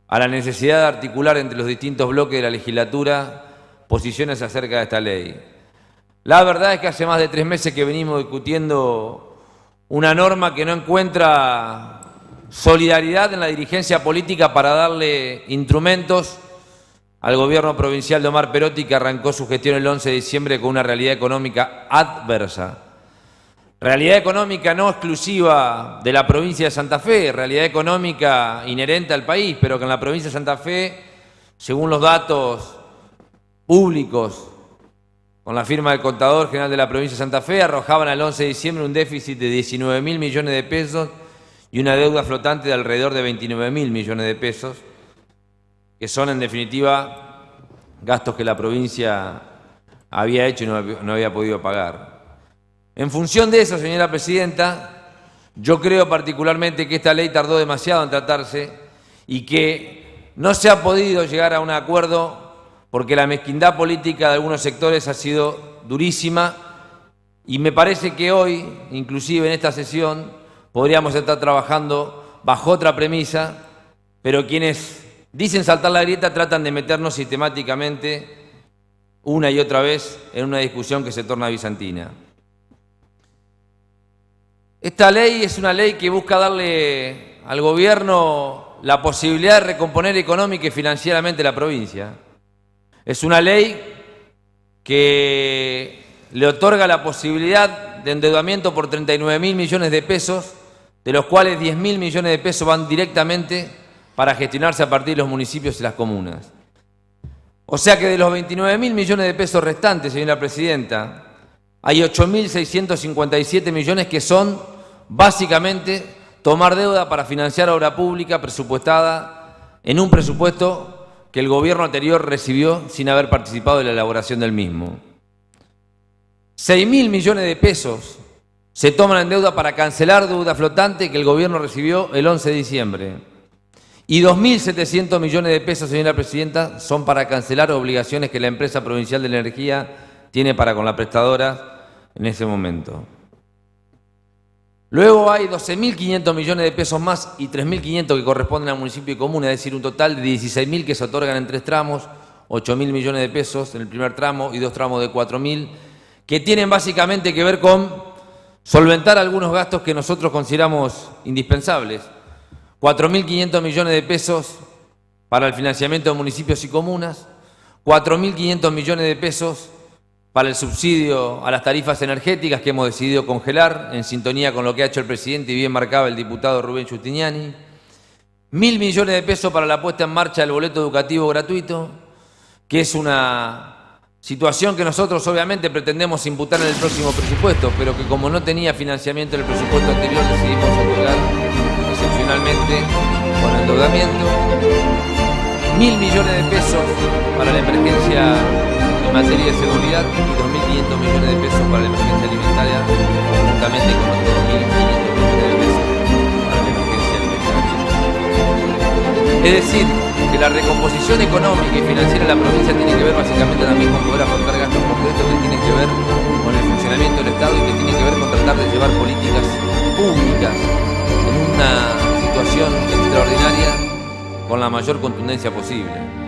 a la necesidad de articular entre los distintos bloques de la legislatura posiciones acerca de esta ley. La verdad es que hace más de 3 meses que venimos discutiendo una norma que no encuentra solidaridad en la dirigencia política para darle instrumentos al gobierno provincial de Omar Perotti, que arrancó su gestión el 11 de diciembre con una realidad económica adversa. Realidad económica no exclusiva de la provincia de Santa Fe, realidad económica inherente al país, pero que en la provincia de Santa Fe, según los datos públicos con la firma del contador general de la provincia de Santa Fe, arrojaban al 11 de diciembre un déficit de 19.000 millones de pesos y una deuda flotante de alrededor de 29.000 millones de pesos, que son en definitiva gastos que la provincia había hecho y no había podido pagar. En función de eso, señora presidenta, yo creo particularmente que esta ley tardó demasiado en tratarse y que no se ha podido llegar a un acuerdo porque la mezquindad política de algunos sectores ha sido durísima y me parece que hoy, inclusive en esta sesión, podríamos estar trabajando bajo otra premisa, pero quienes dicen saltar la grieta tratan de meternos sistemáticamente una y otra vez en una discusión que se torna bizantina. Esta ley es una ley que busca darle al gobierno la posibilidad de recomponer económica y financieramente la provincia. Es una ley que le otorga la posibilidad de endeudamiento por 39.000 millones de pesos, de los cuales 10.000 millones de pesos van directamente para gestionarse a partir de los municipios y las comunas. O sea que de los 29.000 millones de pesos restantes, señora presidenta, hay 8.657 millones que son básicamente tomar deuda para financiar obra pública presupuestada en un presupuesto que el gobierno anterior recibió sin haber participado en la elaboración del mismo. 6.000 millones de pesos se toman en deuda para cancelar deuda flotante que el gobierno recibió el 11 de diciembre. Y 2.700 millones de pesos, señora presidenta, son para cancelar obligaciones que la empresa provincial de energía tiene para con la prestadora en ese momento. Luego hay 12.500 millones de pesos más y 3.500 que corresponden al municipio y comuna, es decir, un total de 16.000 que se otorgan en 3 tramos, 8.000 millones de pesos en el primer tramo y 2 tramos de 4.000, que tienen básicamente que ver con solventar algunos gastos que nosotros consideramos indispensables. 4.500 millones de pesos para el financiamiento de municipios y comunas, 4.500 millones de pesos para el subsidio a las tarifas energéticas que hemos decidido congelar, en sintonía con lo que ha hecho el presidente y bien marcaba el diputado Rubén Giustiniani, 1.000 millones de pesos para la puesta en marcha del boleto educativo gratuito, que es una situación que nosotros obviamente pretendemos imputar en el próximo presupuesto, pero que como no tenía financiamiento en el presupuesto anterior decidimos otorgar excepcionalmente con endeudamiento. 1.000 millones de pesos para la emergencia en materia de seguridad y 2.500 millones de pesos para la emergencia alimentaria, conjuntamente con otros 2.500 millones de pesos para la emergencia alimentaria. Es decir, que la recomposición económica y financiera de la provincia tiene que ver básicamente también con poder afrontar gastos concretos que tienen que ver con el funcionamiento del Estado y que tienen que ver con tratar de llevar políticas públicas en una situación extraordinaria con la mayor contundencia posible.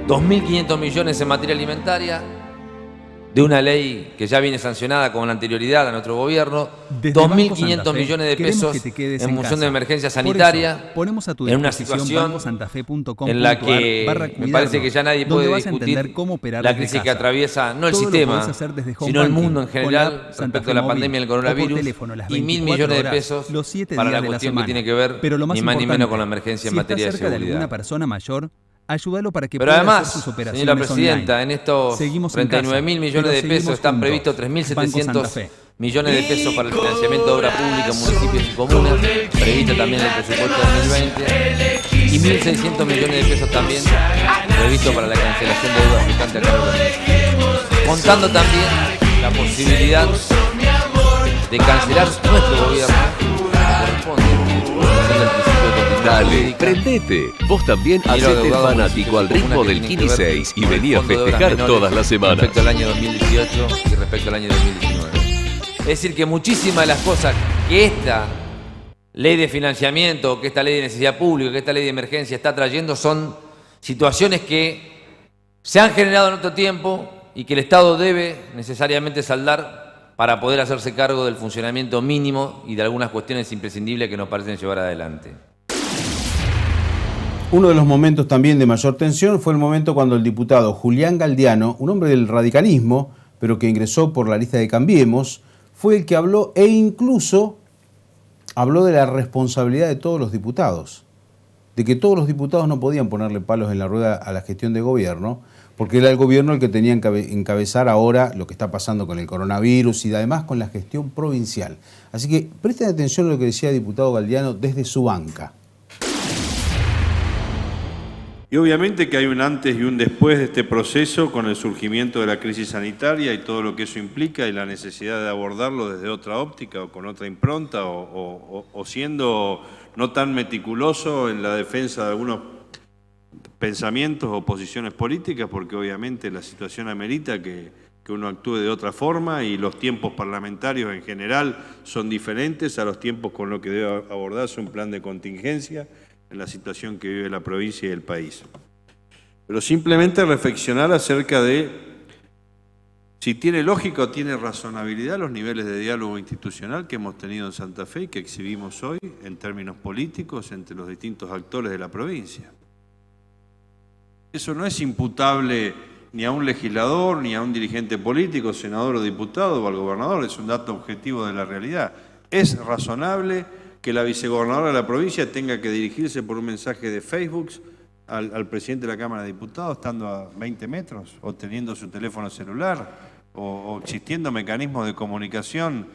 2.500 millones en materia alimentaria, de una ley que ya viene sancionada con anterioridad a nuestro gobierno, 2.500 millones de pesos en función de emergencia sanitaria, en una situación en la que me parece que ya nadie puede discutir la crisis que atraviesa no el sistema, sino el mundo en general respecto a la pandemia del coronavirus, y 1.000 millones de pesos para la cuestión que tiene que ver ni más ni menos con la emergencia en materia de seguridad. Ayúdalo para que pero además, señora presidenta, online. En estos 39.000 millones de pesos están previstos 3.700 millones de pesos para el financiamiento de obra pública en municipios y comunas, previsto también en el presupuesto 2020, y 1.600 millones de pesos también previsto para la cancelación de deuda flotante a cargo del municipio. Contando también la posibilidad de cancelar nuestro gobierno, que corresponde del principio de Dale, prendete. Vos también hacete fanático al ritmo del Kini 6 y vení a festejar todas las semanas. Respecto al año 2018 y respecto al año 2019. Es decir, que muchísimas de las cosas que esta ley de financiamiento, que esta ley de necesidad pública, que esta ley de emergencia está trayendo son situaciones que se han generado en otro tiempo y que el Estado debe necesariamente saldar para poder hacerse cargo del funcionamiento mínimo y de algunas cuestiones imprescindibles que nos parecen llevar adelante. Uno de los momentos también de mayor tensión fue el momento cuando el diputado Julián Galdiano, un hombre del radicalismo, pero que ingresó por la lista de Cambiemos, fue el que habló e incluso habló de la responsabilidad de todos los diputados. de que todos los diputados no podían ponerle palos en la rueda a la gestión de gobierno, porque era el gobierno el que tenía que encabezar ahora lo que está pasando con el coronavirus y además con la gestión provincial. Así que presten atención a lo que decía el diputado Galdiano desde su banca. Y obviamente que hay un antes y un después de este proceso con el surgimiento de la crisis sanitaria y todo lo que eso implica y la necesidad de abordarlo desde otra óptica o con otra impronta o siendo no tan meticuloso en la defensa de algunos pensamientos o posiciones políticas, porque obviamente la situación amerita que uno actúe de otra forma y los tiempos parlamentarios en general son diferentes a los tiempos con los que debe abordarse un plan de contingencia en la situación que vive la provincia y el país. Pero simplemente reflexionar acerca de si tiene lógica o tiene razonabilidad los niveles de diálogo institucional que hemos tenido en Santa Fe y que exhibimos hoy en términos políticos entre los distintos actores de la provincia. Eso no es imputable ni a un legislador, ni a un dirigente político, senador o diputado o al gobernador, es un dato objetivo de la realidad. Es razonable que la vicegobernadora de la provincia tenga que dirigirse por un mensaje de Facebook al presidente de la Cámara de Diputados estando a 20 metros o teniendo su teléfono celular o existiendo mecanismos de comunicación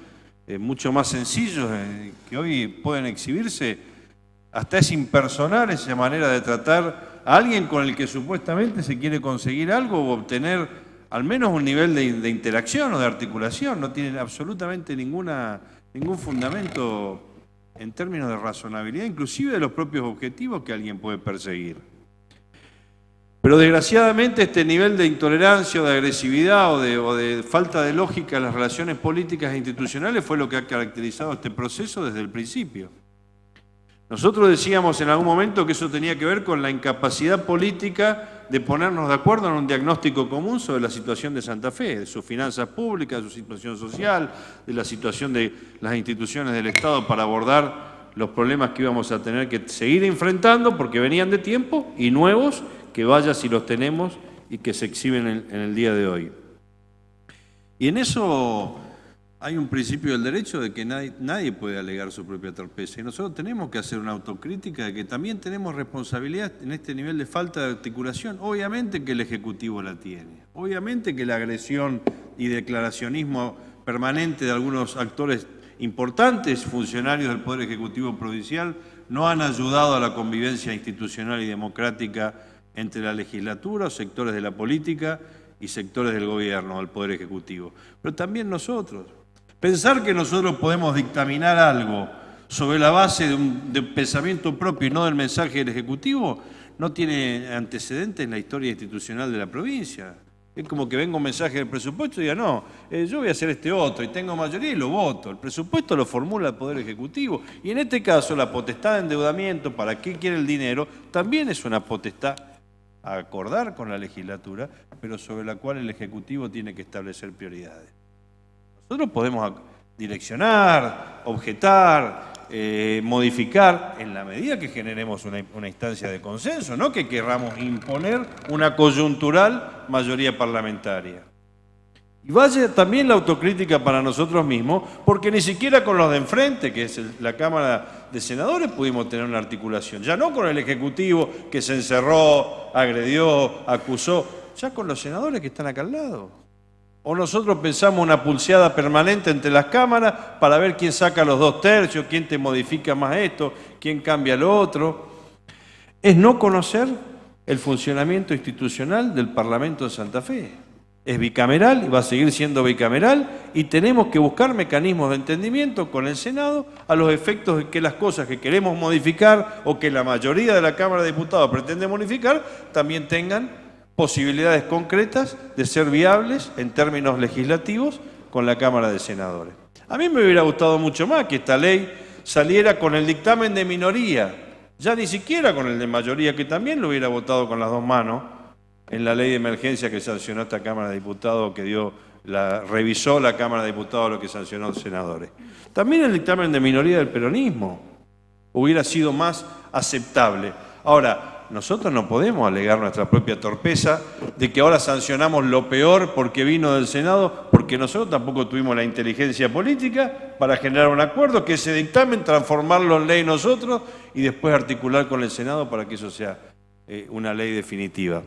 mucho más sencillos que hoy pueden exhibirse. Hasta es impersonal esa manera de tratar a alguien con el que supuestamente se quiere conseguir algo o obtener al menos un nivel de interacción o de articulación. No tiene absolutamente ningún fundamento en términos de razonabilidad, inclusive de los propios objetivos que alguien puede perseguir. Pero desgraciadamente este nivel de intolerancia o de agresividad o de falta de lógica en las relaciones políticas e institucionales fue lo que ha caracterizado este proceso desde el principio. Nosotros decíamos en algún momento que eso tenía que ver con la incapacidad política de ponernos de acuerdo en un diagnóstico común sobre la situación de Santa Fe, de sus finanzas públicas, de su situación social, de la situación de las instituciones del Estado para abordar los problemas que íbamos a tener que seguir enfrentando porque venían de tiempo y nuevos que vaya si los tenemos y que se exhiben en el día de hoy. Y en eso hay un principio del derecho de que nadie puede alegar su propia torpeza y nosotros tenemos que hacer una autocrítica de que también tenemos responsabilidad en este nivel de falta de articulación. Obviamente que el Ejecutivo la tiene, obviamente que la agresión y declaracionismo permanente de algunos actores importantes, funcionarios del Poder Ejecutivo Provincial, no han ayudado a la convivencia institucional y democrática entre la legislatura o sectores de la política y sectores del gobierno, del Poder Ejecutivo. Pero también nosotros. Pensar que nosotros podemos dictaminar algo sobre la base de un pensamiento propio y no del mensaje del Ejecutivo no tiene antecedentes en la historia institucional de la provincia. Es como que venga un mensaje del presupuesto y diga, no, yo voy a hacer este otro y tengo mayoría y lo voto. El presupuesto lo formula el Poder Ejecutivo y en este caso la potestad de endeudamiento, para qué quiere el dinero, también es una potestad a acordar con la legislatura, pero sobre la cual el Ejecutivo tiene que establecer prioridades. Nosotros podemos direccionar, objetar, modificar en la medida que generemos una instancia de consenso, no que querramos imponer una coyuntural mayoría parlamentaria. Y vaya también la autocrítica para nosotros mismos, porque ni siquiera con los de enfrente, que es la Cámara de Senadores, pudimos tener una articulación. Ya no con el Ejecutivo que se encerró, agredió, acusó, ya con los senadores que están acá al lado. O nosotros pensamos una pulseada permanente entre las cámaras para ver quién saca los 2/3, quién te modifica más esto, quién cambia lo otro. Es no conocer el funcionamiento institucional del Parlamento de Santa Fe. Es bicameral y va a seguir siendo bicameral y tenemos que buscar mecanismos de entendimiento con el Senado a los efectos de que las cosas que queremos modificar o que la mayoría de la Cámara de Diputados pretende modificar también tengan posibilidades concretas de ser viables en términos legislativos con la Cámara de Senadores. A mí me hubiera gustado mucho más que esta ley saliera con el dictamen de minoría, ya ni siquiera con el de mayoría, que también lo hubiera votado con las dos manos en la ley de emergencia que sancionó esta Cámara de Diputados, que revisó la Cámara de Diputados lo que sancionó los senadores. También el dictamen de minoría del peronismo hubiera sido más aceptable. Ahora, nosotros no podemos alegar nuestra propia torpeza de que ahora sancionamos lo peor porque vino del Senado, porque porque nosotros tampoco tuvimos la inteligencia política para generar un acuerdo, que ese dictamen transformarlo en ley nosotros y después articular con el Senado para que eso sea una ley definitiva.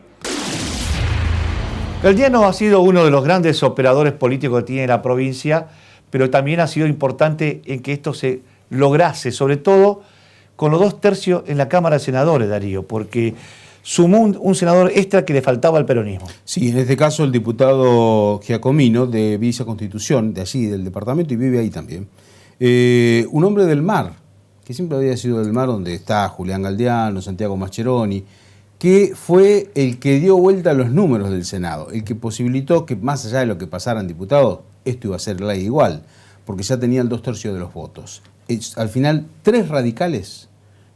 Galdiano ha sido uno de los grandes operadores políticos que tiene la provincia, pero también ha sido importante en que esto se lograse, sobre todo con los 2 tercios en la Cámara de Senadores, Darío, porque sumó un senador extra que le faltaba al peronismo. Sí, en este caso el diputado Giacomino de Villa Constitución, de allí, del departamento, y vive ahí también. Un hombre del mar, que siempre había sido del mar, donde está Julián Galdiano, Santiago Mascheroni, que fue el que dio vuelta a los números del Senado, el que posibilitó que, más allá de lo que pasaran diputados, esto iba a ser ley igual, porque ya tenía el 2 tercios de los votos. Al final, 3 radicales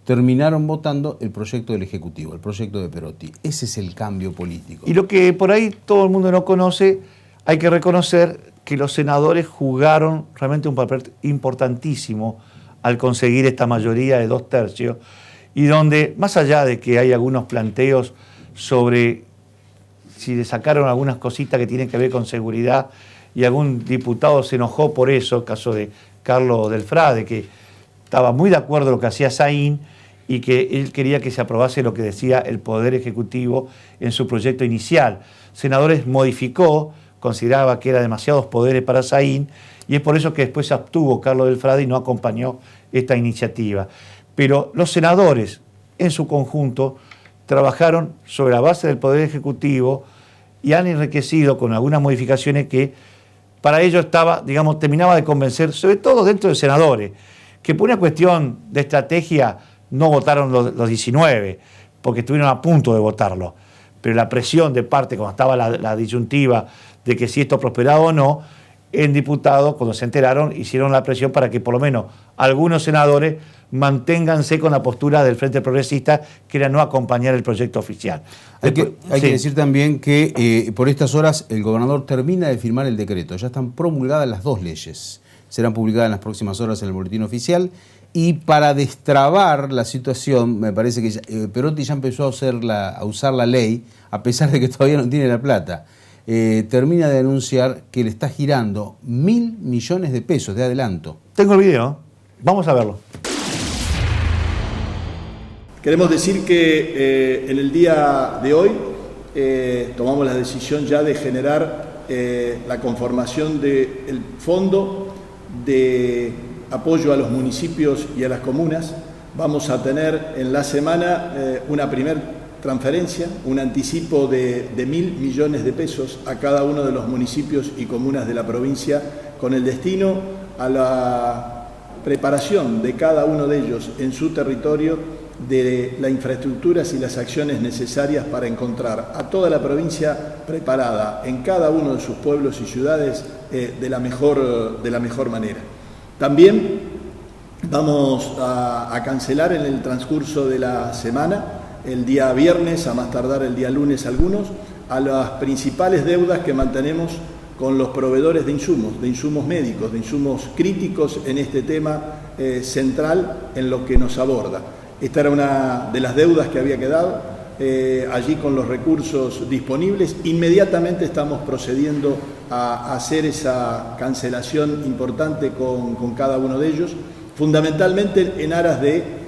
terminaron votando el proyecto del Ejecutivo, el proyecto de Perotti. Ese es el cambio político. Y lo que por ahí todo el mundo no conoce, hay que reconocer que los senadores jugaron realmente un papel importantísimo al conseguir esta mayoría de 2 tercios, y donde, más allá de que hay algunos planteos sobre si le sacaron algunas cositas que tienen que ver con seguridad, y algún diputado se enojó por eso, el caso de Carlos Delfrade, que estaba muy de acuerdo con lo que hacía Saín y que él quería que se aprobase lo que decía el Poder Ejecutivo en su proyecto inicial. Senadores modificó, consideraba que eran demasiados poderes para Saín, y es por eso que después se abstuvo Carlos Delfrade y no acompañó esta iniciativa. Pero los senadores, en su conjunto, trabajaron sobre la base del Poder Ejecutivo y han enriquecido con algunas modificaciones que para ellos estaba, digamos, terminaba de convencer, sobre todo dentro de senadores, que por una cuestión de estrategia no votaron los 19, porque estuvieron a punto de votarlo. Pero la presión de parte, cuando estaba la disyuntiva de que si esto prosperaba o no, en diputados, cuando se enteraron, hicieron la presión para que por lo menos algunos senadores manténganse con la postura del Frente Progresista, que era no acompañar el proyecto oficial. Hay que decir también que por estas horas el gobernador termina de firmar el decreto. Ya están promulgadas las 2 leyes. Serán publicadas en las próximas horas en el boletín oficial. Y para destrabar la situación, me parece que Perotti ya empezó a usar la ley, a pesar de que todavía no tiene la plata. Termina de anunciar que le está girando 1.000 millones de pesos de adelanto. Tengo el video, vamos a verlo. Queremos decir que en el día de hoy tomamos la decisión ya de generar la conformación del Fondo de Apoyo a los Municipios y a las Comunas. Vamos a tener en la semana una primera transferencia, un anticipo de 1.000 millones de pesos a cada uno de los municipios y comunas de la provincia, con el destino a la preparación de cada uno de ellos en su territorio de las infraestructuras y las acciones necesarias para encontrar a toda la provincia preparada en cada uno de sus pueblos y ciudades de la mejor manera. También vamos a cancelar en el transcurso de la semana, el día viernes, a más tardar el día lunes algunos, a las principales deudas que mantenemos con los proveedores de insumos médicos, de insumos críticos en este tema central en lo que nos aborda. Esta era una de las deudas que había quedado allí con los recursos disponibles. Inmediatamente estamos procediendo a hacer esa cancelación importante con cada uno de ellos, fundamentalmente en aras de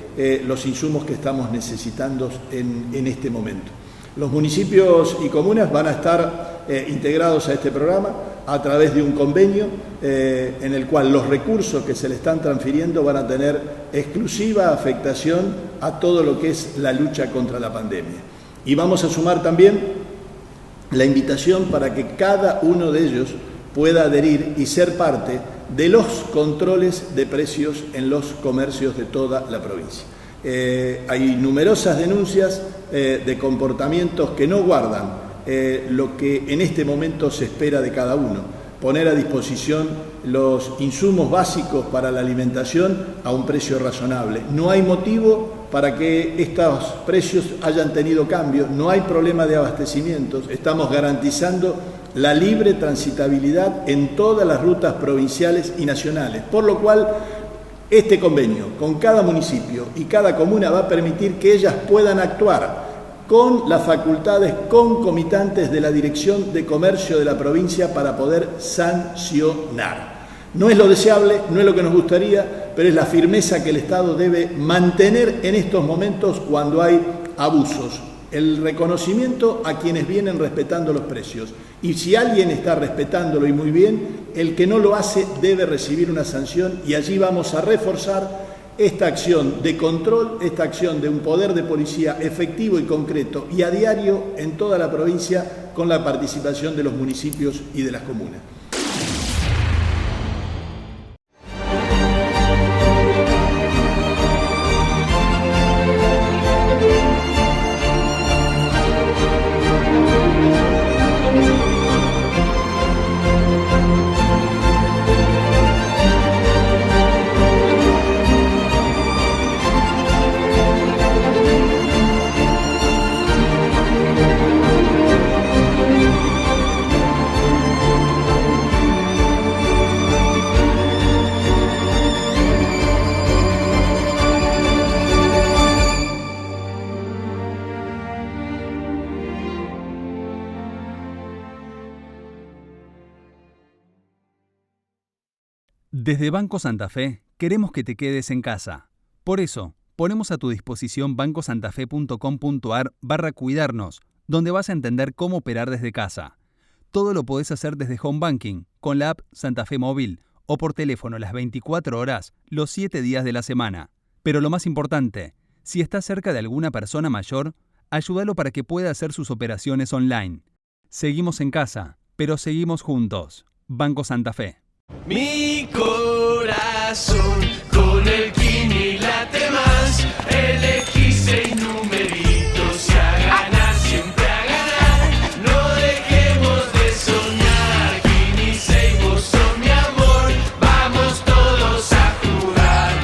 los insumos que estamos necesitando en este momento. Los municipios y comunas van a estar integrados a este programa a través de un convenio en el cual los recursos que se le están transfiriendo van a tener exclusiva afectación a todo lo que es la lucha contra la pandemia. Y vamos a sumar también la invitación para que cada uno de ellos pueda adherir y ser parte de los controles de precios en los comercios de toda la provincia. Hay numerosas denuncias de comportamientos que no guardan lo que en este momento se espera de cada uno. Poner a disposición los insumos básicos para la alimentación a un precio razonable. No hay motivo para que estos precios hayan tenido cambios, no hay problema de abastecimientos, estamos garantizando la libre transitabilidad en todas las rutas provinciales y nacionales, por lo cual este convenio con cada municipio y cada comuna va a permitir que ellas puedan actuar con las facultades concomitantes de la Dirección de Comercio de la provincia para poder sancionar. No es lo deseable, no es lo que nos gustaría, pero es la firmeza que el Estado debe mantener en estos momentos cuando hay abusos. El reconocimiento a quienes vienen respetando los precios. Y si alguien está respetándolo y muy bien, el que no lo hace debe recibir una sanción, y allí vamos a reforzar esta acción de control, esta acción de un poder de policía efectivo y concreto y a diario en toda la provincia, con la participación de los municipios y de las comunas. Desde Banco Santa Fe queremos que te quedes en casa. Por eso, ponemos a tu disposición bancosantafe.com.ar/cuidarnos, donde vas a entender cómo operar desde casa. Todo lo podés hacer desde Home Banking, con la app Santa Fe Móvil o por teléfono las 24 horas, los 7 días de la semana. Pero lo más importante, si estás cerca de alguna persona mayor, ayúdalo para que pueda hacer sus operaciones online. Seguimos en casa, pero seguimos juntos. Banco Santa Fe. Mi corazón con el Kini late más. Elegí 6 numeritos y a ganar, siempre a ganar. No dejemos de soñar. Kini 6, vos sos mi amor. Vamos todos a jugar.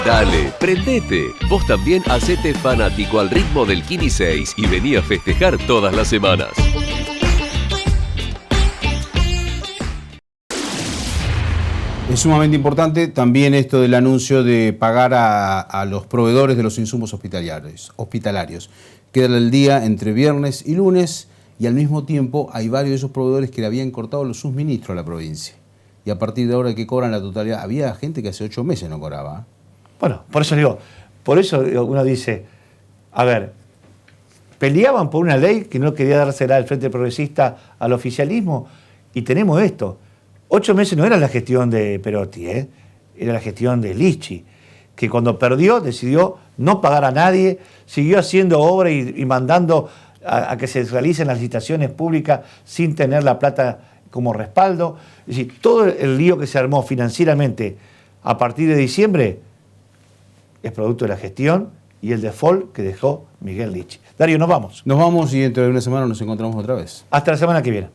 Dale, prendete. Vos también hacete fanático al ritmo del Kini 6 y vení a festejar todas las semanas. Es sumamente importante también esto del anuncio de pagar a los proveedores de los insumos hospitalarios. Queda el día entre viernes y lunes y al mismo tiempo hay varios de esos proveedores que le habían cortado los suministros a la provincia. Y a partir de ahora que cobran la totalidad, había gente que hace 8 meses no cobraba. Bueno, por eso uno dice, a ver, peleaban por una ley que no quería dársela al Frente Progresista al oficialismo y tenemos esto. 8 meses no era la gestión de Perotti, era la gestión de Lichi, que cuando perdió decidió no pagar a nadie, siguió haciendo obra y mandando a que se realicen las licitaciones públicas sin tener la plata como respaldo. Es decir, todo el lío que se armó financieramente a partir de diciembre es producto de la gestión y el default que dejó Miguel Lichi. Darío, nos vamos. Nos vamos y dentro de una semana nos encontramos otra vez. Hasta la semana que viene.